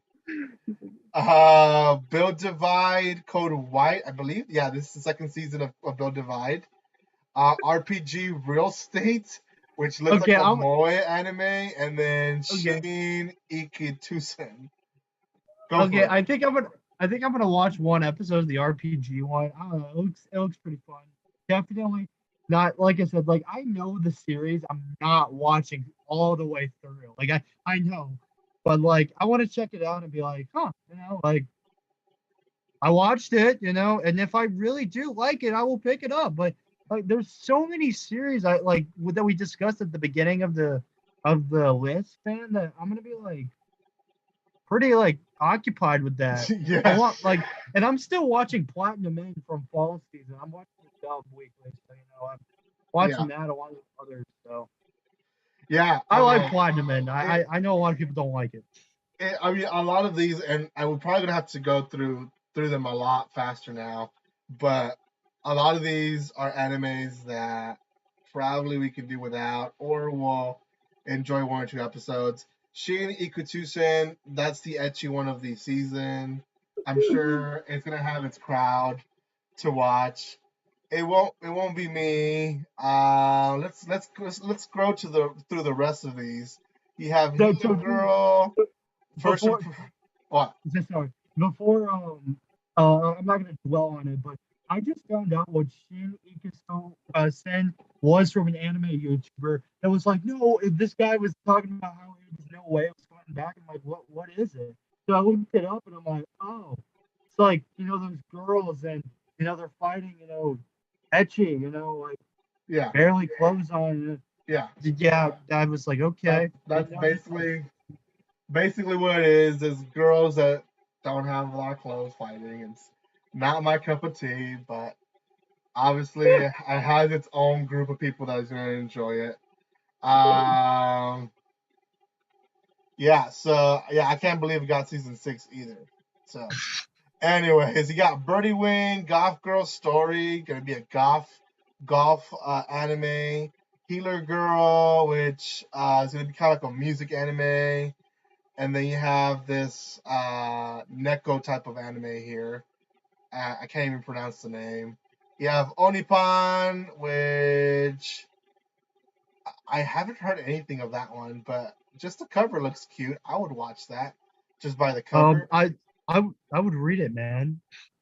S1: Build Divide Code White, I believe. Yeah, this is the second season of Build Divide. RPG Real Estate, which looks like a moe anime, and then Shin Ikitusen. Go for it.
S2: I think I'm gonna watch one episode of the RPG one. I don't know. It looks pretty fun. Definitely not, like I said. Like, I know the series. I'm not watching all the way through. Like, I know, but like I want to check it out and be like, huh, like I watched it, and if I really do like it, I will pick it up. But like, there's so many series I like that we discussed at the beginning of the list, man, that I'm gonna be like pretty like occupied with that.
S1: Yeah.
S2: I want and I'm still watching Platinum Men from fall season. I'm watching the dub weekly, so I'm watching that along with others. So
S1: yeah,
S2: I like Platinum Men. I know a lot of people don't like it.
S1: I mean, a lot of these, and I would probably gonna have to go through them a lot faster now, but a lot of these are animes that probably we can do without, or we'll enjoy one or two episodes. Shin Ikutusen, that's the ecchi one of the season. I'm sure it's gonna have its crowd to watch. It won't be me. Let's go through the rest of these. You have Healer Girl. First, what?
S2: Sorry. Before I'm not gonna dwell on it, but I just found out what Shin Ikuso Sen was from an anime YouTuber that was like, no, this guy was talking about how there was no way it was coming back. I'm like, what is it? So I looked it up and I'm like, oh, it's like those girls and they're fighting etching, like barely clothes on.
S1: Yeah.
S2: I was like, okay.
S1: That's basically what it is. Is girls that don't have a lot of clothes fighting. It's not my cup of tea, but obviously it has its own group of people that is going to enjoy it. I can't believe we got season 6 either. So, anyways, you got Birdie Wing, Golf Girl Story, gonna be a golf anime. Healer Girl, which is gonna be kind of like a music anime. And then you have this Neko type of anime here. I can't even pronounce the name. You have Onipan, which I haven't heard anything of that one, but just the cover looks cute. I would watch that just by the cover.
S2: I would read it, man.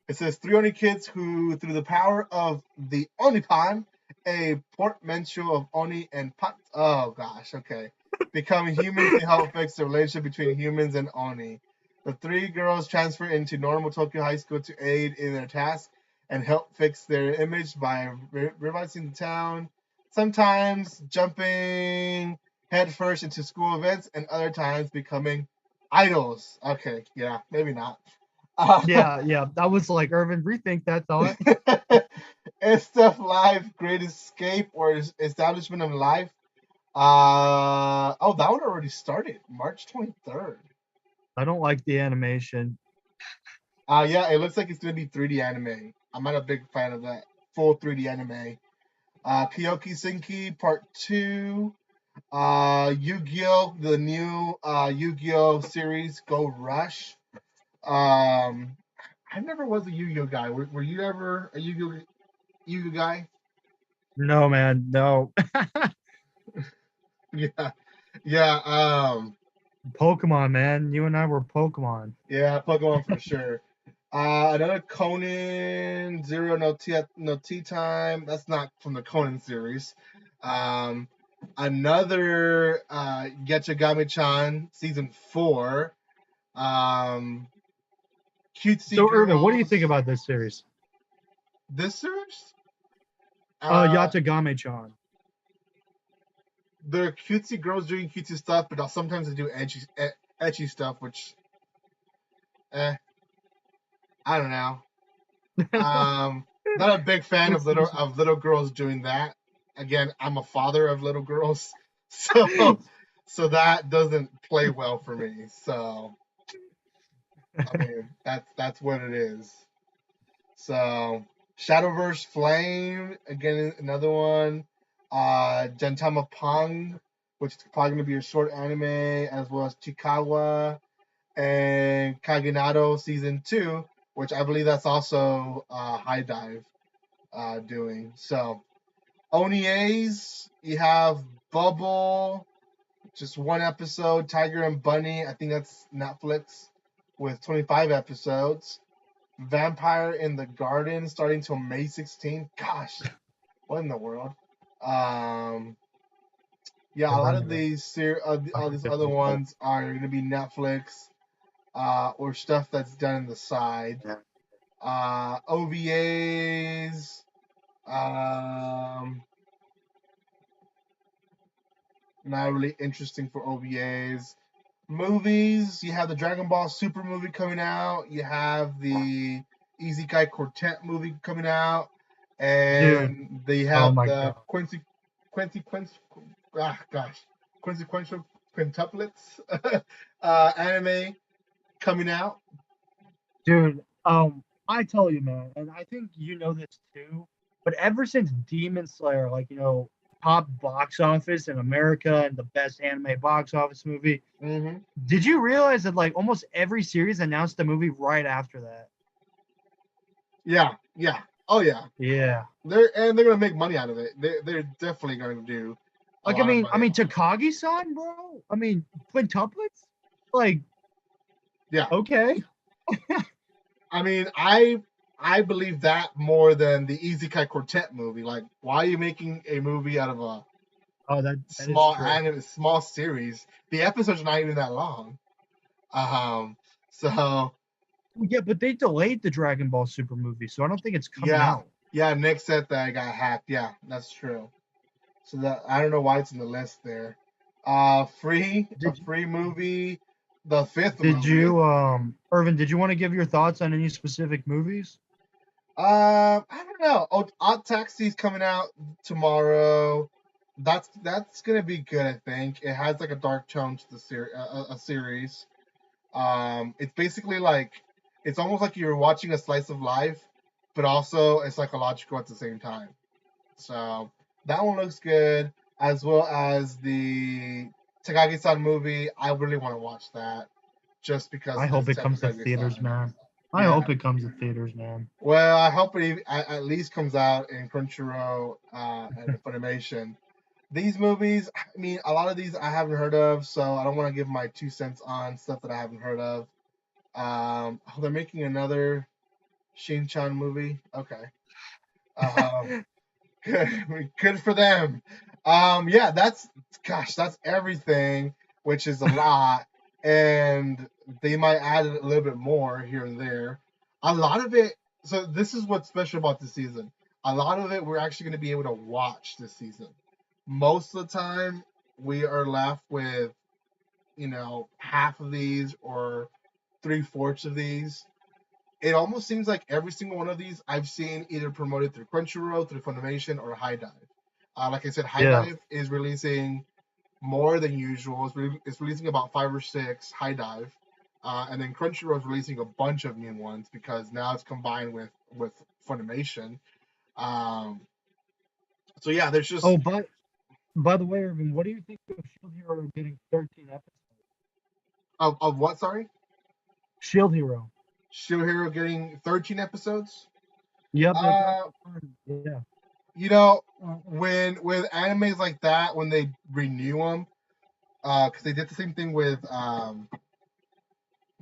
S1: It says 3 Oni kids who, through the power of the Onipan, a portmanteau of Oni and Pat. Oh gosh, okay. Become humans to help fix the relationship between humans and Oni. The 3 girls transfer into normal Tokyo high school to aid in their task and help fix their image by revising the town, sometimes jumping headfirst into school events, and other times becoming Idols. Okay, yeah, maybe not. Uh,
S2: Yeah. I was like, Irvin, rethink that thought.
S1: Is Stuff Life Great Escape or Establishment of Life? Oh, that one already started March 23rd.
S2: I don't like the animation.
S1: Yeah, it looks like it's gonna be 3D anime. I'm not a big fan of that full 3D anime. Kyoki Senki Part 2. Yu-Gi-Oh! The new Yu-Gi-Oh! Series Go Rush. Um, I never was a Yu-Gi-Oh! Guy. Were you ever a Yu-Gi-Oh! Guy?
S2: No, man, no.
S1: Yeah, yeah,
S2: Pokemon, man. You and I were Pokemon.
S1: yeah, Pokemon for sure. Another Conan Zero no Tea Time. That's not from the Conan series. Um, another Getchagami-chan season 4. Um, Cutesy
S2: So, Irvin, what do you think
S1: Girls.
S2: about this series?
S1: This series? Uh,
S2: Yatagame-chan.
S1: they're cutesy girls doing cutesy stuff, but sometimes they do edgy stuff, which, I don't know. Not a big fan of
S2: What's
S1: little girls doing that. Again, I'm a father of little girls, so that doesn't play well for me. So I mean, that's what it is. So Shadowverse Flame, again, another one. Gentama Pong, which is probably gonna be a short anime, as well as Chikawa and Kaginado season 2, which I believe that's also High Dive doing. So ONIAs, you have Bubble, just one episode. Tiger and Bunny, I think that's Netflix, with 25 episodes. Vampire in the Garden, starting till May 16th. Gosh, what in the world? Um, yeah, a lot of all these other ones are going to be Netflix or stuff that's done on the side. OVAs. Not really interesting for OVAs. Movies, you have the Dragon Ball Super movie coming out. You have the Isekai Quartet movie coming out,
S2: Dude,
S1: and they
S2: oh
S1: have
S2: my
S1: the
S2: god.
S1: Quintuplets anime coming out.
S2: Dude, I tell you, man, and I think you know this too, but ever since Demon Slayer, like, top box office in America and the best anime box office movie,
S1: Hmm.
S2: did you realize that like almost every series announced a movie right after that?
S1: Yeah, yeah, oh yeah.
S2: Yeah.
S1: They're gonna make money out of it. They're definitely going to do a
S2: Like I
S1: lot of
S2: mean, I
S1: money.
S2: mean Takagi-san, bro. I mean, quintuplets? Like,
S1: Yeah,
S2: okay.
S1: I mean, I believe that more than the Isekai Quartet movie. Like, why are you making a movie out of a
S2: Oh, that is true.
S1: small series? The episodes are not even that long. Um, so
S2: Yeah, but they delayed the Dragon Ball Super movie, so I don't think it's coming
S1: yeah,
S2: out.
S1: yeah. Nick said that I got hacked. Yeah, that's true. So that I don't know why it's in the list there. A
S2: Did
S1: free movie, the fifth
S2: did
S1: movie.
S2: you Irvin, did you want to give your thoughts on any specific movies?
S1: I don't know. Oh, Odd Taxi's coming out tomorrow. That's gonna be good. I think it has like a dark tone to the series. It's basically like it's almost like you're watching a slice of life, but also it's psychological at the same time. So that one looks good, as well as the Takagi-san movie. I really want to watch that just because
S2: I
S1: of the
S2: hope it comes to theaters,
S1: Takagi-san.
S2: man. I
S1: Yeah.
S2: hope it comes to theaters, man.
S1: Well, I hope it at least comes out in Crunchyroll and Funimation. These movies, I mean, a lot of these I haven't heard of, so I don't want to give my 2 cents on stuff that I haven't heard of. Oh, they're making another Shin-chan movie. Okay. Um, good for them. Yeah, that's everything, which is a lot, and they might add a little bit more here and there. A lot of it. So this is what's special about this season. A lot of it we're actually going to be able to watch this season. Most of the time, we are left with half of these or 3/4 of these. It almost seems like every single one of these I've seen either promoted through Crunchyroll, through Funimation, or High Dive. Like I said, High
S2: Yeah.
S1: Dive is releasing more than usual. It's releasing about 5 or 6 High Dive, and then Crunchyroll is releasing a bunch of new ones because now it's combined with Funimation. Um, so yeah, there's just
S2: Oh, by the way, Irvin, what do you think of Shield Hero getting 13 episodes?
S1: of what? Sorry,
S2: Shield Hero.
S1: Shield Hero getting 13 episodes.
S2: Yep, it got
S1: Uh,
S2: confirmed. Yeah.
S1: when with animes like that, when they renew them, because they did the same thing with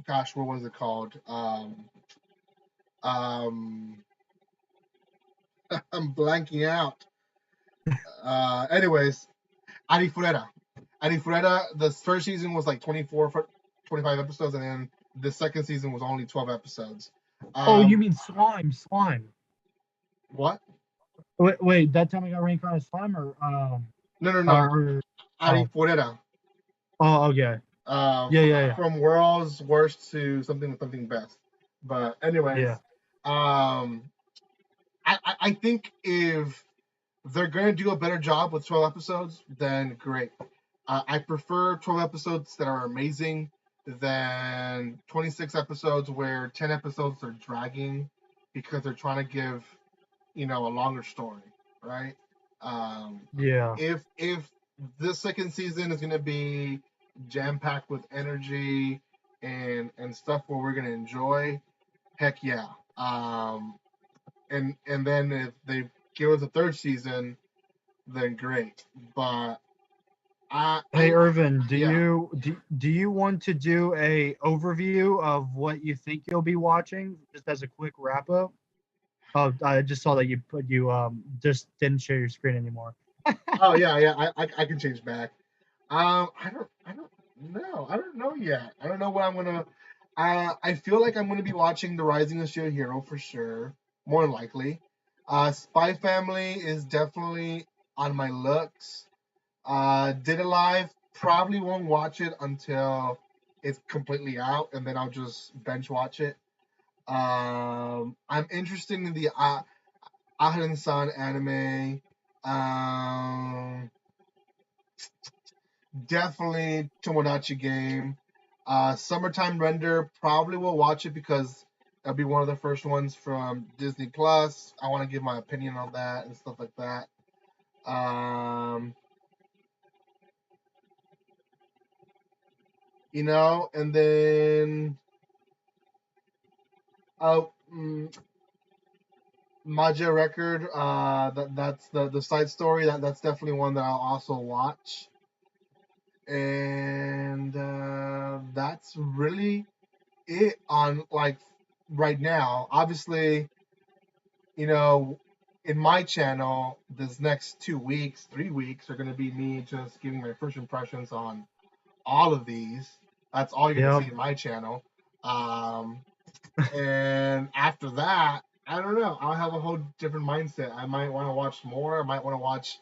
S1: gosh, what was it called? Um, I'm blanking out. Anyways, Arifureta. Arifureta, the first season was like 25 episodes, and then the second season was only 12 episodes.
S2: Oh, you
S1: Um,
S2: mean slime? Slime.
S1: what?
S2: Wait, that time I got reincarnated as slime
S1: No, no, no.
S2: or oh,
S1: Arifureta.
S2: oh, okay. Yeah,
S1: From
S2: yeah, yeah,
S1: from world's worst to something best. But anyways,
S2: yeah.
S1: um, I think if they're gonna do a better job with 12 episodes, then great. I prefer 12 episodes that are amazing than 26 episodes where 10 episodes are dragging because they're trying to give a longer story, right? Um,
S2: Yeah.
S1: if this second season is gonna be jam packed with energy and stuff where we're gonna enjoy, heck yeah. And then if they give us a third season, then great. But
S2: Hey,
S1: I
S2: Irvin, do
S1: yeah.
S2: you do you want to do a overview of what you think you'll be watching, just as a quick wrap up? Oh, I just saw that you just didn't share your screen anymore.
S1: Oh yeah. I can change back. I don't know yet. I don't know what I'm gonna. I feel like I'm gonna be watching The Rising of Shield Hero for sure, more than likely. Spy Family is definitely on my looks. Did Alive probably won't watch it until it's completely out, and then I'll just bench watch it. I'm interested in the Ahan-san anime. Um, Definitely Tomodachi Game. Summertime Render probably will watch it because it'll be one of the first ones from Disney Plus. I want to give my opinion on that and stuff like that. Um, and then oh, Maja Record. That's the side story. That's definitely one that I'll also watch. And that's really it on like right now. Obviously, you know, in my channel, this next 2 weeks, 3 weeks are going to be me just giving my first impressions on all of these. That's all you're going to
S2: Yep.
S1: see in my channel. Um, and after that, I don't know. I'll have a whole different mindset. I might want to watch more. I might want to watch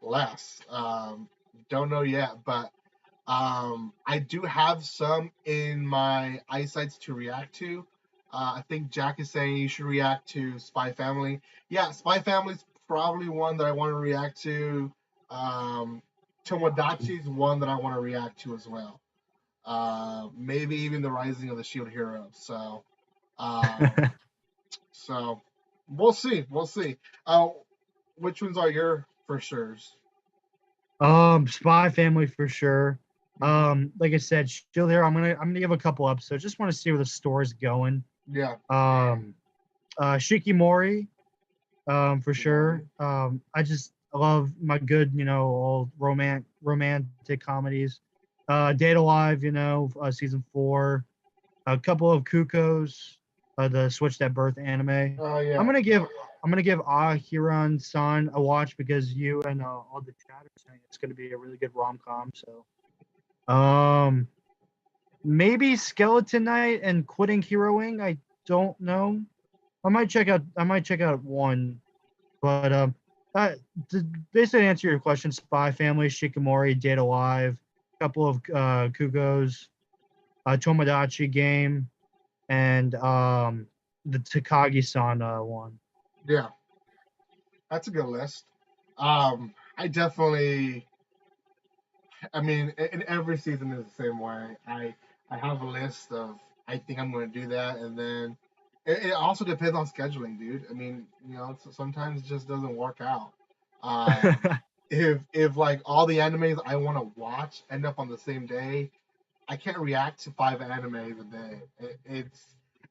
S1: less. Don't know yet, but I do have some in my eyesights to react to. I think Jack is saying you should react to Spy Family. Yeah, Spy Family is probably one that I want to react to. Um, Tomodachi is one that I want to react to as well. Maybe even the Rising of the Shield Hero. Um, so we'll see. We'll see. Which ones are your for sure's?
S2: Spy Family for sure.
S1: Mhm.
S2: Like I said, still there. I'm gonna give a couple episodes. Just want to see where the story's going.
S1: Yeah.
S2: Um, Shikimori, for sure.
S1: Shikimori.
S2: I just love my good, old romantic comedies. Date Alive, season 4. A couple of Kuko's, the Switch That Birth anime.
S1: Oh
S2: I'm
S1: yeah.
S2: gonna give I'm gonna give Ahiron San a watch because you and all the chat are saying it's gonna be a really good rom com. So, maybe Skeleton Knight and Quitting Heroing. I don't know. I might check out one, but to basically answer your question, Spy Family, Shikimori, Date Alive, couple of Kugo's, Tomodachi game, and the Takagi-san one.
S1: Yeah, that's a good list. I definitely. I mean, in every season is the same way. I have a list of I think I'm going to do that, and then it also depends on scheduling, dude. I mean, sometimes it just doesn't work out. Um, if like all the animes I want to watch end up on the same day, I can't react to 5 animes a day.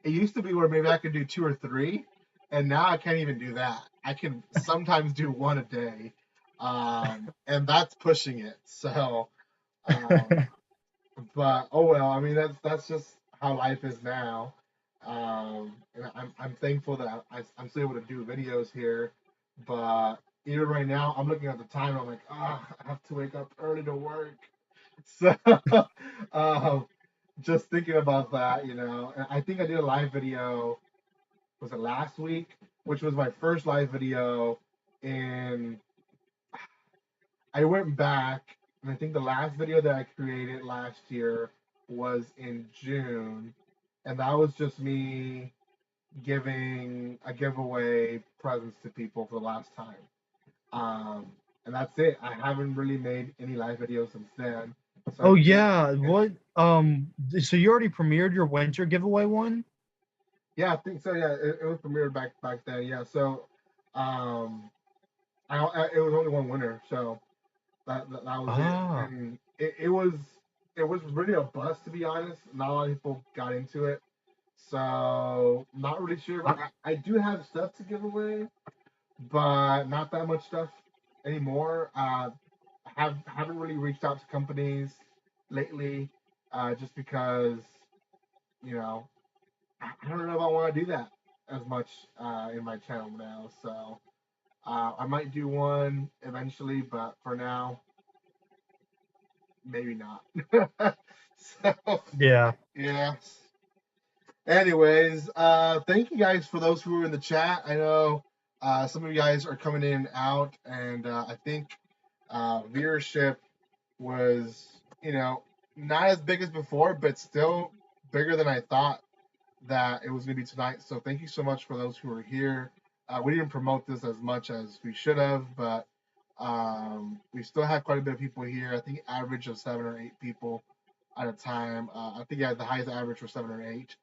S1: It used to be where maybe I could do 2 or 3, and now I can't even do that. I can sometimes do one a day, and that's pushing it. So, um, but oh well. I mean, that's just how life is now. And I'm thankful that I'm still able to do videos here, but even right now, I'm looking at the time. I'm like, I have to wake up early to work. So, um, just thinking about that, and I think I did a live video. Was it last week? Which was my first live video, and I went back, and I think the last video that I created last year was in June, and that was just me giving a giveaway presents to people for the last time. Um, and that's it. I haven't really made any live videos since then. So I
S2: Oh
S1: figured,
S2: yeah, what? So you already premiered your winter giveaway one?
S1: yeah, I think so. Yeah, it was premiered back then. Yeah, so um, it was only one winner, so that was it.
S2: Ah,
S1: And it was really a bust, to be honest. Not a lot of people got into it, so not really sure. But
S2: I,
S1: I do have stuff to give away, but not that much stuff anymore. Haven't really reached out to companies lately, just because you know I don't know if I want to do that as much in my channel now. So I might do one eventually, but for now, maybe not. So
S2: yeah.
S1: yeah. Anyways, thank you guys for those who were in the chat. I know some of you guys are coming in and out, and I think viewership was, not as big as before, but still bigger than I thought that it was going to be tonight. So thank you so much for those who are here. We didn't promote this as much as we should have, but we still have quite a bit of people here. I think average of 7 or 8 people at a time. I think the highest average was 7 or 8.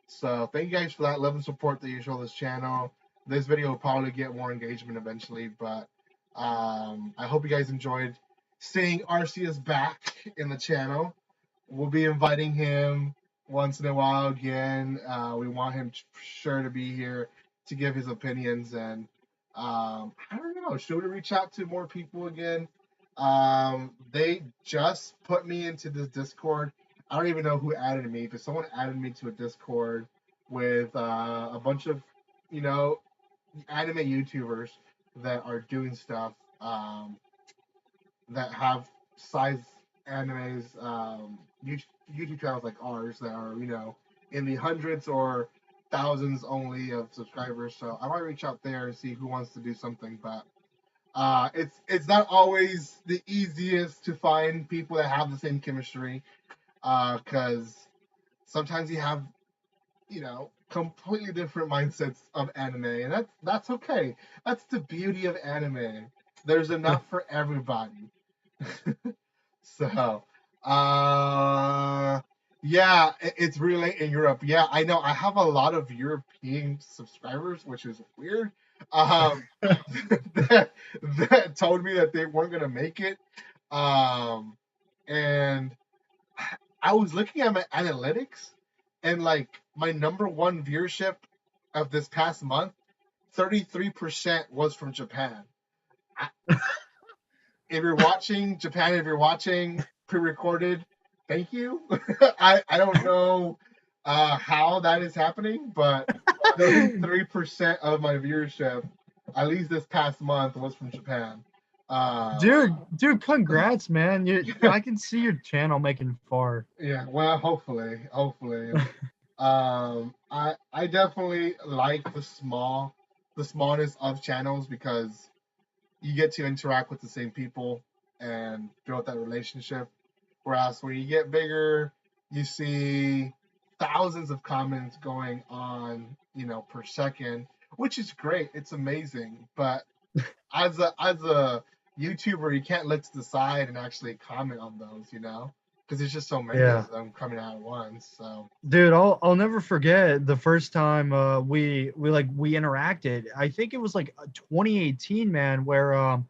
S1: So thank you guys for that love and support that you show this channel. This video will probably get more engagement eventually, but I hope you guys enjoyed seeing Arceus back in the channel. We'll be inviting him once in a while again. We want him sure to be here to give his opinions, and I don't know. Should we reach out to more people again? They just put me into this Discord. I don't even know who added me, but someone added me to a Discord with a bunch of, you know, anime YouTubers that are doing stuff that have size animes, YouTube channels like ours that are, in the hundreds or thousands only of subscribers. So I might reach out there and see who wants to do something, but it's not always the easiest to find people that have the same chemistry, because sometimes you have, completely different mindsets of anime, and that's okay. That's the beauty of anime. There's enough for everybody. So, uh, yeah, it's really late in Europe. Yeah, I know. I have a lot of European subscribers, which is weird. Um, that told me that they weren't gonna make it. Um, and I was looking at my analytics, and like my number one viewership of this past month, 33% was from Japan. If you're watching Japan, if you're watching pre-recorded, thank you. I don't know how that is happening, but 33% of my viewership, at least this past month, was from Japan.
S2: Dude, congrats, man. I can see your channel making far.
S1: Yeah, well, hopefully. I definitely like the smallness of channels because you get to interact with the same people and build that relationship. Whereas when you get bigger, you see thousands of comments going on, per second, which is great. It's amazing. But as a YouTuber, you can't look to the side and actually comment on those, because there's just so many
S2: Yeah.
S1: of them coming out at once. So
S2: Dude, I'll never forget the first time we interacted. I think it was like 2018, man, where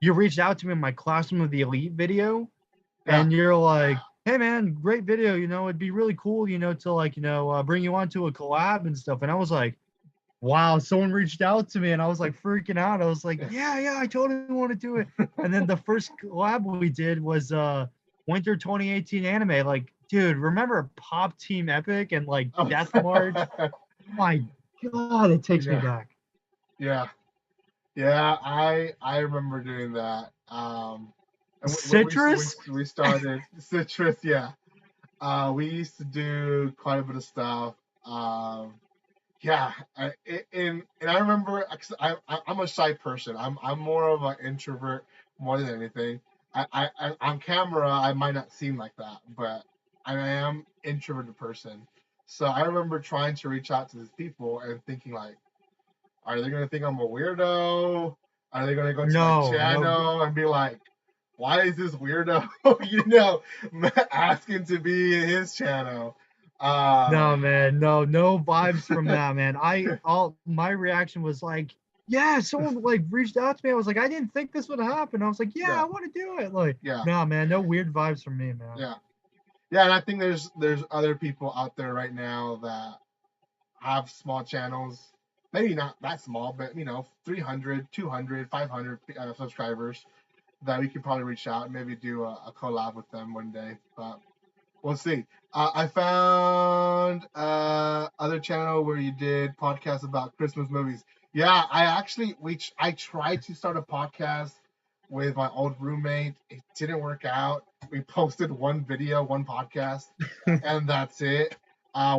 S2: you reached out to me in my Classroom of the Elite video,
S1: yeah,
S2: and you're like, "Hey, man, great video. It'd be really cool, to like, bring you onto a collab and stuff." And I was like, "Wow, someone reached out to me," and I was like freaking out. I was like, "Yeah, yeah, I totally want to do it." And then the first collab we did was Winter 2018 anime. Like, dude, remember Pop Team Epic and like Death March? My God, it takes me
S1: yeah,
S2: back.
S1: yeah, yeah. I remember doing that. And
S2: Citrus?
S1: we started Citrus. Yeah, we used to do quite a bit of stuff. Um, yeah, and I remember 'cause I'm a shy person. I'm more of an introvert more than anything. On camera I might not seem like that, but I am introverted person. So I remember trying to reach out to these people and thinking like, are they gonna think I'm a weirdo? Are they gonna go to my
S2: No, no,
S1: channel and be like, why is this weirdo, asking to be in his channel?
S2: no,
S1: Um,
S2: man, no, no vibes from that, man. All my reaction was like, yeah, someone like reached out to me. I was like, I didn't think this would happen. I was like, yeah,
S1: yeah,
S2: I want to do it. Like,
S1: yeah,
S2: no, man, no weird vibes from me, man.
S1: yeah. Yeah, and I think there's other people out there right now that have small channels, maybe not that small, but 300, 200, 500 subscribers that we could probably reach out and maybe do a collab with them one day. But we'll see. I found other channel where you did podcasts about Christmas movies. Yeah, I tried to start a podcast with my old roommate. It didn't work out. We posted one video, one podcast, and that's it.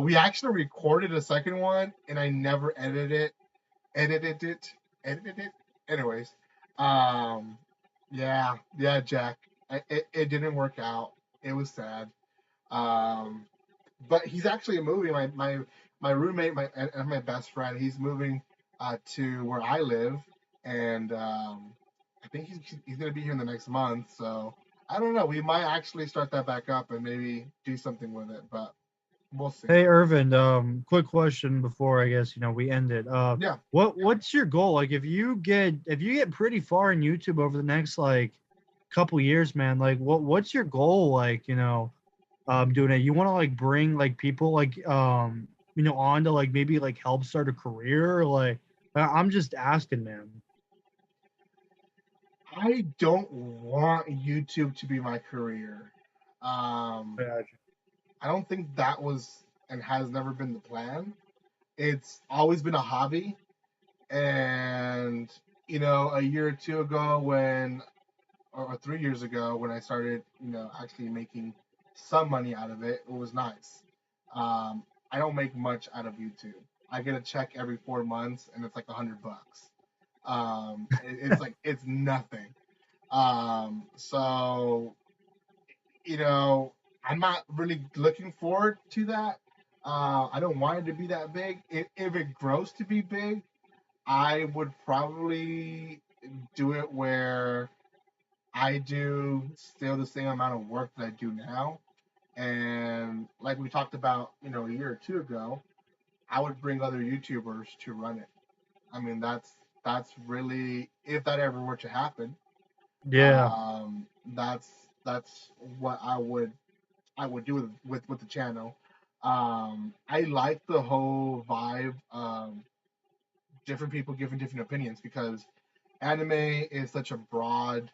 S1: We actually recorded a second one, and I never edited it, edited it. Anyways, um, yeah, Jack. It didn't work out. It was sad. Um, but he's actually moving. My roommate, and my best friend, he's moving to where I live, and I think he's gonna be here in the next month. So I don't know. We might actually start that back up and maybe do something with it, but we'll see.
S2: Hey, Irvin, quick question before I guess we end it.
S1: Yeah.
S2: What's your goal? Like, if you get pretty far in YouTube over the next like couple years, man, like what's your goal? Like, doing it. You want to like bring like people like on to like maybe like help start a career? Like, I'm just asking, man.
S1: I don't want YouTube to be my career. Um,
S2: Gotcha.
S1: I don't think that was and has never been the plan. It's always been a hobby. And, a year or two ago or 3 years ago, when I started, actually making some money out of it, it was nice. I don't make much out of YouTube. I get a check every 4 months and it's like $100. It's like, it's nothing. So I'm not really looking forward to that. I don't want it to be that big. If it grows to be big, I would probably do it where I do still the same amount of work that I do now. And like we talked about, a year or two ago, I would bring other YouTubers to run it. I mean, that's really, if that ever were to happen,
S2: Yeah.
S1: um, that's that's what I would do with the channel. I like the whole vibe of different people giving different opinions because anime is such a broad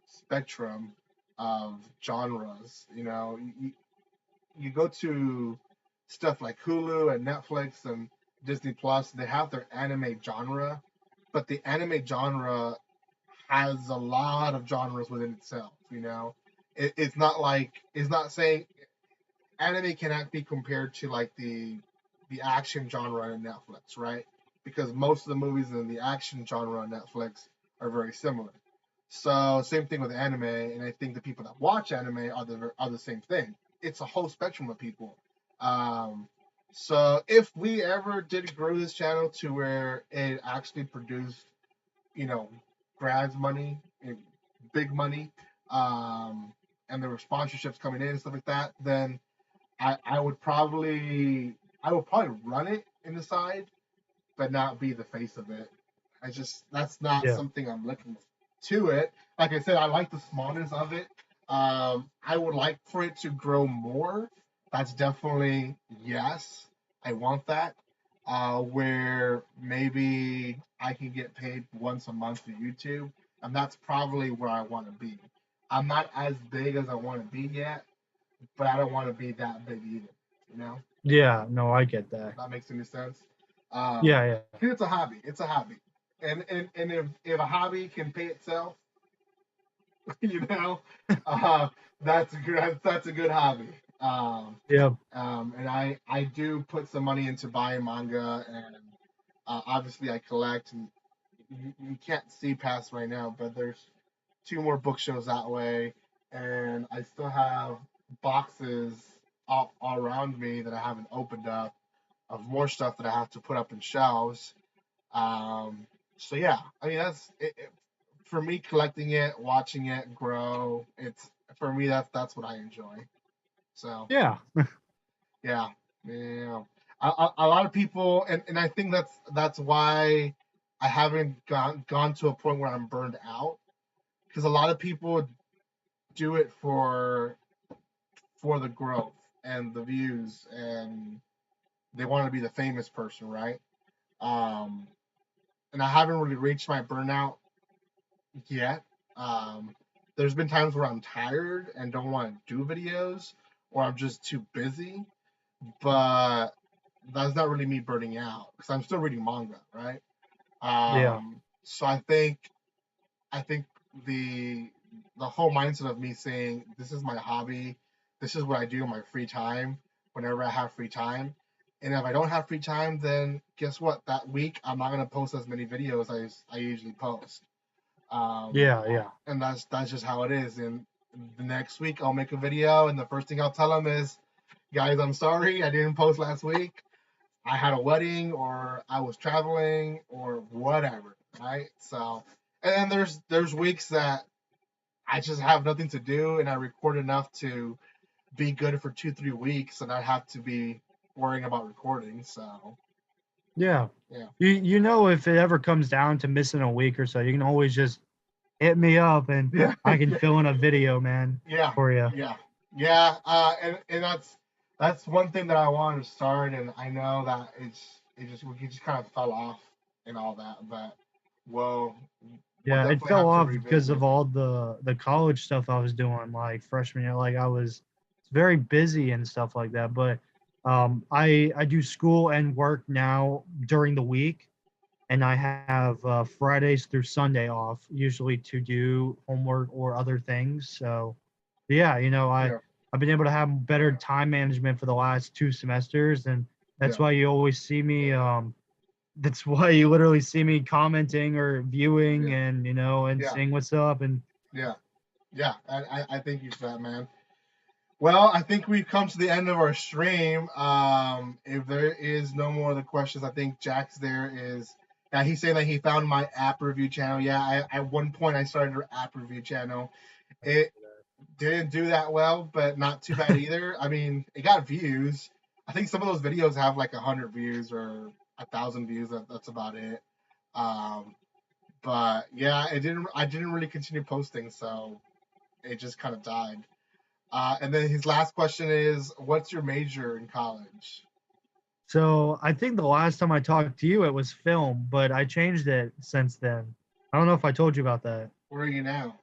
S1: spectrum of genres. You go to stuff like Hulu and Netflix and Disney Plus, they have their anime genre, but the anime genre has a lot of genres within itself. It's not saying anime cannot be compared to like the action genre in Netflix, right? Because most of the movies in the action genre on Netflix are very similar. So same thing with anime, and I think the people that watch anime are the same thing. It's a whole spectrum of people. Um, so if we ever did grow this channel to where it actually produced, you know, grads money, big money, um, and there were sponsorships coming in and stuff like that, then I would probably run it in the side, but not be the face of it. That's not
S2: Yeah.
S1: something I'm looking to it. Like I said, I like the smallness of it. I would like for it to grow more. That's definitely yes. I want that. Where maybe I can get paid once a month for YouTube, and that's probably where I want to be. I'm not as big as I want to be yet, but I don't want to be that big either. You know,
S2: Yeah. No, I get
S1: if
S2: that.
S1: that makes any sense.
S2: Yeah. Yeah.
S1: It's a hobby. It's a hobby, and if a hobby can pay itself, you know, uh, that's a good hobby.
S2: Yep.
S1: And I do put some money into buying manga, and obviously I collect, and you can't see past right now, but there's two more bookshelves that way, and I still have boxes all around me that I haven't opened up of more stuff that I have to put up in shelves. So yeah, I mean that's for me collecting it, watching it grow. It's for me that's what I enjoy. So
S2: Yeah.
S1: yeah, yeah. A lot of people, and I think that's why I haven't gone to a point where I'm burned out, because a lot of people do it for the growth and the views, and they want to be the famous person, right? Um, and I haven't really reached my burnout yet. Um, there's been times where I'm tired and don't want to do videos, or I'm just too busy, but that's not really me burning out because I'm still reading manga, right?
S2: Yeah.
S1: So I think the the whole mindset of me saying this is my hobby, this is what I do in my free time whenever I have free time. And if I don't have free time, then guess what? That week I'm not gonna post as many videos as I usually post. Um,
S2: Yeah. Yeah.
S1: and that's just how it is. And the next week I'll make a video, and the first thing I'll tell them is, guys, I'm sorry I didn't post last week. I had a wedding, or I was traveling, or whatever, right? So, and then there's weeks that I just have nothing to do, and I record enough to be good for 2 3 weeks, and I have to be worrying about recording. So,
S2: Yeah.
S1: yeah,
S2: You know, if it ever comes down to missing a week or so, you can always just hit me up and
S1: yeah,
S2: I can fill in a video, man,
S1: yeah,
S2: for you.
S1: yeah, yeah. And that's one thing that I wanted to start, and I know that we just kind of fell off and all that, but well, we'll
S2: Yeah, it
S1: definitely
S2: fell
S1: have to
S2: off because
S1: revisit.
S2: of all the college stuff I was doing, like freshman year. Like I was very busy and stuff like that. But I do school and work now during the week, and I have Fridays through Sunday off, usually to do homework or other things. So yeah,
S1: Yeah,
S2: I've been able to have better time management for the last 2 semesters, and that's
S1: yeah,
S2: why you always see me. That's why you literally see me commenting or viewing
S1: yeah,
S2: and and
S1: yeah,
S2: saying what's up. And
S1: yeah, yeah. I think you for that, man. Well, I think we've come to the end of our stream. If there is no more other questions, I think Jack's there is. Yeah, he's saying that he found my app review channel. Yeah, at one point I started an app review channel. It didn't do that well, but not too bad either. I mean, it got views. I think some of those videos have like 100 views or 1,000 views. That's about it. Um, but yeah, it didn't. I didn't really continue posting, so it just kind of died. And then his last question is, "What's your major in college?"
S2: so I think the last time I talked to you, it was film, but I changed it since then. I don't know if I told you about that.
S1: Where are you now?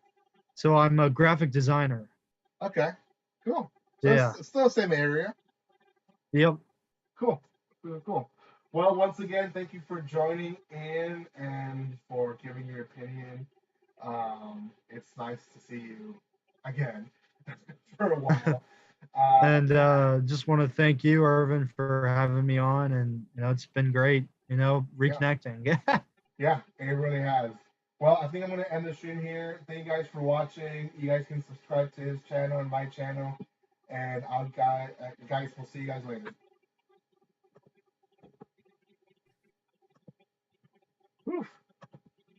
S2: So I'm a graphic designer.
S1: Okay, cool. So
S2: Yeah.
S1: it's still the same area.
S2: Yep.
S1: Cool, cool, cool. Well, once again, thank you for joining in and for giving your opinion. It's nice to see you again for a while.
S2: And just want to thank you, Irvin, for having me on. And it's been great,
S1: Yeah,
S2: reconnecting.
S1: yeah, it really has. Well, I think I'm gonna end the stream here. Thank you guys for watching. You guys can subscribe to his channel and my channel, and guys, we'll see you guys later.